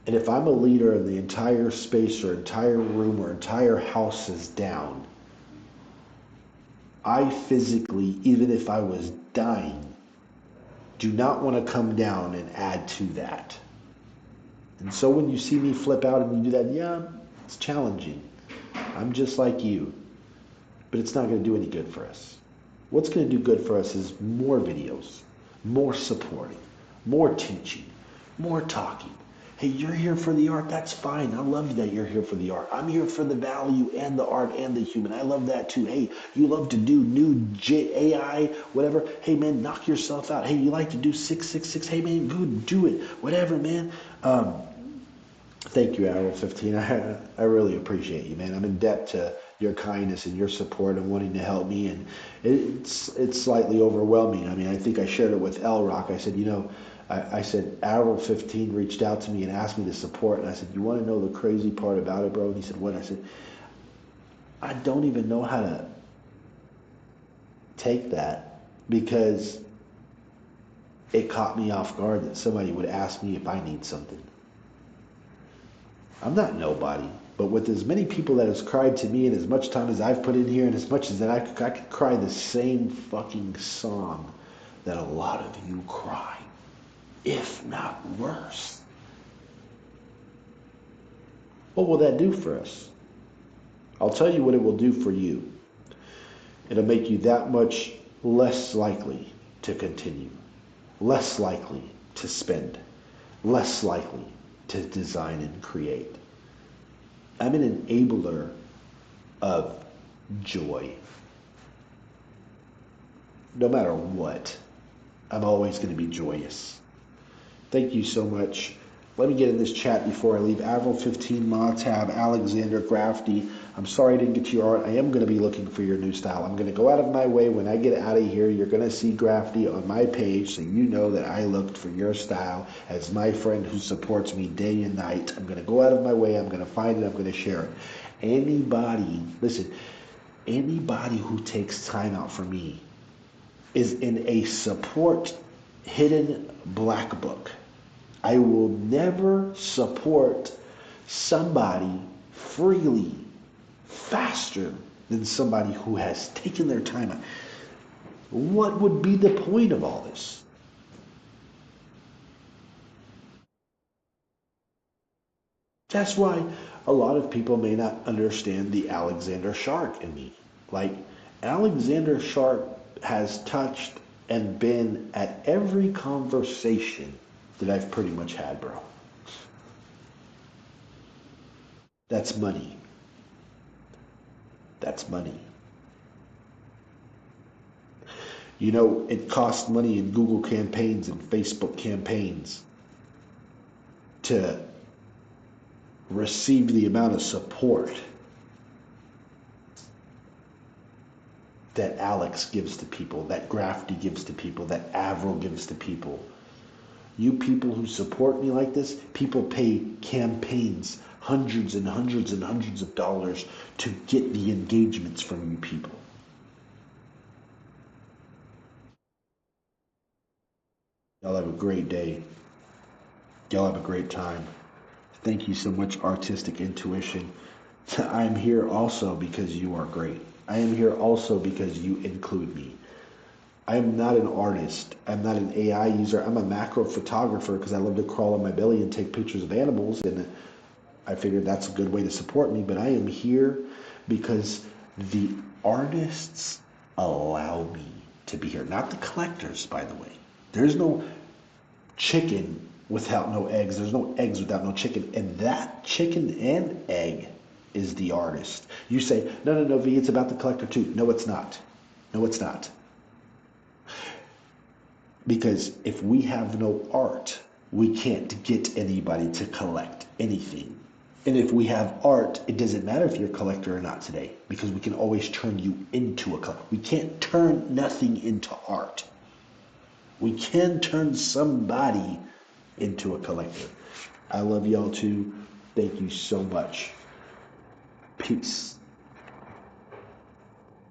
And if I'm a leader and the entire space or entire room or entire house is down, I physically, even if I was dying, do not want to come down and add to that. And so when you see me flip out and you do that, yeah, it's challenging. I'm just like you. But it's not going to do any good for us. What's going to do good for us is more videos, more supporting, more teaching, more talking. Hey, you're here for the art. That's fine. I love that you're here for the art. I'm here for the value and the art and the human. I love that too. Hey, you love to do new AI, whatever. Hey, man, knock yourself out. Hey, you like to do 666. Hey, man, good, do it. Whatever, man. Thank you, Arrow 15. I really appreciate you, man. I'm in debt to your kindness and your support and wanting to help me, and it's slightly overwhelming. I mean, I think I shared it with L Rock. I said, I said Arrow 15 reached out to me and asked me to support, and I said, you want to know the crazy part about it, bro? And he said, what? I said, I don't even know how to take that, because it caught me off guard that somebody would ask me if I need something. I'm not nobody, but with as many people that has cried to me and as much time as I've put in here and as much as that I could cry the same fucking song that a lot of you cry, if not worse. What will that do for us? I'll tell you what it will do for you. It'll make you that much less likely to continue, less likely to spend, less likely to design and create. I'm an enabler of joy. No matter what, I'm always going to be joyous. Thank you so much. Let me get in this chat before I leave. Avril 15, Motab, Alexander Grafty. I'm sorry I didn't get to your art. I am going to be looking for your new style. I'm going to go out of my way. When I get out of here, you're going to see Grafty on my page, so you know that I looked for your style as my friend who supports me day and night. I'm going to go out of my way. I'm going to find it. I'm going to share it. Anybody who takes time out for me is in a support hidden black book. I will never support somebody freely faster than somebody who has taken their time. What would be the point of all this? That's why a lot of people may not understand the Alexander Shark in me. Like, Alexander Shark has touched and been at every conversation that I've pretty much had, bro. That's money. That's money. You know, it costs money in Google campaigns and Facebook campaigns to receive the amount of support that Alex gives to people, that Grafty gives to people, that Avril gives to people. You people who support me like this, people pay campaigns hundreds and hundreds and hundreds of dollars to get the engagements from you people. Y'all have a great day. Y'all have a great time. Thank you so much, Artistic Intuition. I'm here also because you are great. I am here also because you include me. I am not an artist. I'm not an AI user. I'm a macro photographer because I love to crawl on my belly and take pictures of animals. And I figured that's a good way to support me. But I am here because the artists allow me to be here. Not the collectors, by the way. There's no chicken without no eggs. There's no eggs without no chicken. And that chicken and egg is the artist. You say, no, no, no, V, it's about the collector too. No, it's not. No, it's not. Because if we have no art, we can't get anybody to collect anything. And if we have art, it doesn't matter if you're a collector or not today, because we can always turn you into a collector. We can't turn nothing into art. We can turn somebody into a collector. I love y'all too. Thank you so much. Peace.